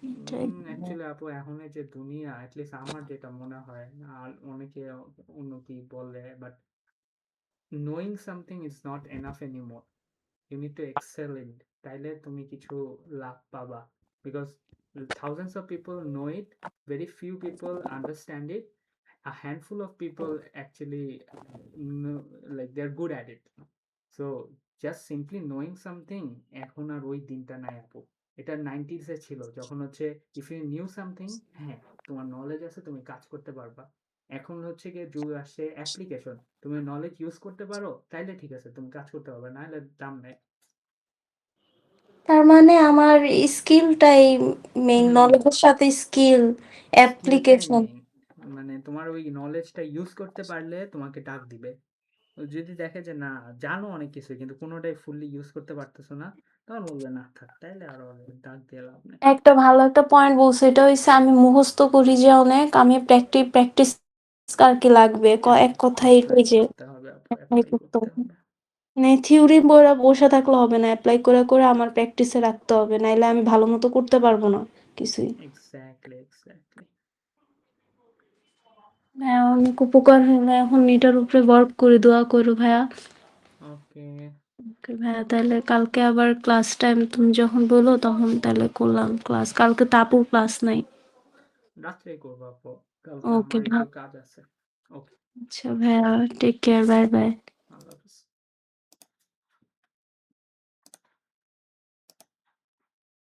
এটাই। অ্যাকচুয়ালি আপু এখন এই যে দুনিয়া, অ্যাটলিস্ট আমার যেটা মনে হয়, আর অনেকে অন্য কি বলে, but knowing something is not enough anymore. You need to excel in it. তাইলে তুমি কিছু লাভ পাবা, because thousands of people know it, very few people understand it, a handful of people actually know, like they're good at it. So just simply knowing something এখন আর ওই দিনটা নাই আপু। এটা 90s এ ছিল, যখন হচ্ছে if you knew something, হ্যাঁ তোমার নলেজ আছে তুমি কাজ করতে পারবা। এখন হচ্ছে গিয়ে যুগ আসছে অ্যাপ্লিকেশন, তুমি নলেজ ইউজ করতে পারো তাইলে ঠিক আছে তুমি কাজ করতে পারবে, না হলে দাম নাই। তার মানে আমার স্কিলটাই মেইন, হুম, নলেজের সাথে স্কিল, স্কিলটাই অ্যাপ্লিকেশন। মেইন। মানে তোমার ওই নলেজটা ইউজ করতে পারলে তোমাকে ডাক দিবে। যদি দেখে যে না জানো অনেক কিছু কিন্তু কোনোটাই ফুললি ইউজ করতে পারতেছো না, তখন বলবে না থাক, তাইলে আরো ডাক দিয়ে লাভ নেই। একটা ভালো একটা পয়েন্ট বলছে, এটা হইছে আমি মুখস্থ করি যে অনেক, আমি প্র্যাকটিস আর কি লাগবে, এক কথায় অ্যাপ্লাই এটাই যে করতে হবে আপু, অ্যাপ্লাই অ্যাপ্লাই করতে করতে হবে। হবে। মানে থিওরি পড়া বসে থাকলে হবে না, অ্যাপ্লাই করে করে আমার প্র্যাকটিসে রাখতে হবে, নাইলে আমি ভালো মতো করতে পারবো না কিছুই। Exactly, exactly. হ্যাঁ, অনেক উপকার হলো, এখন এটার উপরে ওয়ার্ক করে, দোয়া করো ভাইয়া। ওকে, ওকে ভাইয়া, তাহলে কালকে আবার ক্লাস টাইম তুমি যখন বলো তখন তাহলে করলাম ক্লাস, কালকে তাপুর ক্লাস নাই। রাত্রে করবো আপু, কালকে ওকে আমার একটু কাজ আছে। ওকে, আচ্ছা ভাইয়া, টেক কেয়ার, বাই বাই। আল্লাহ হাফেজ।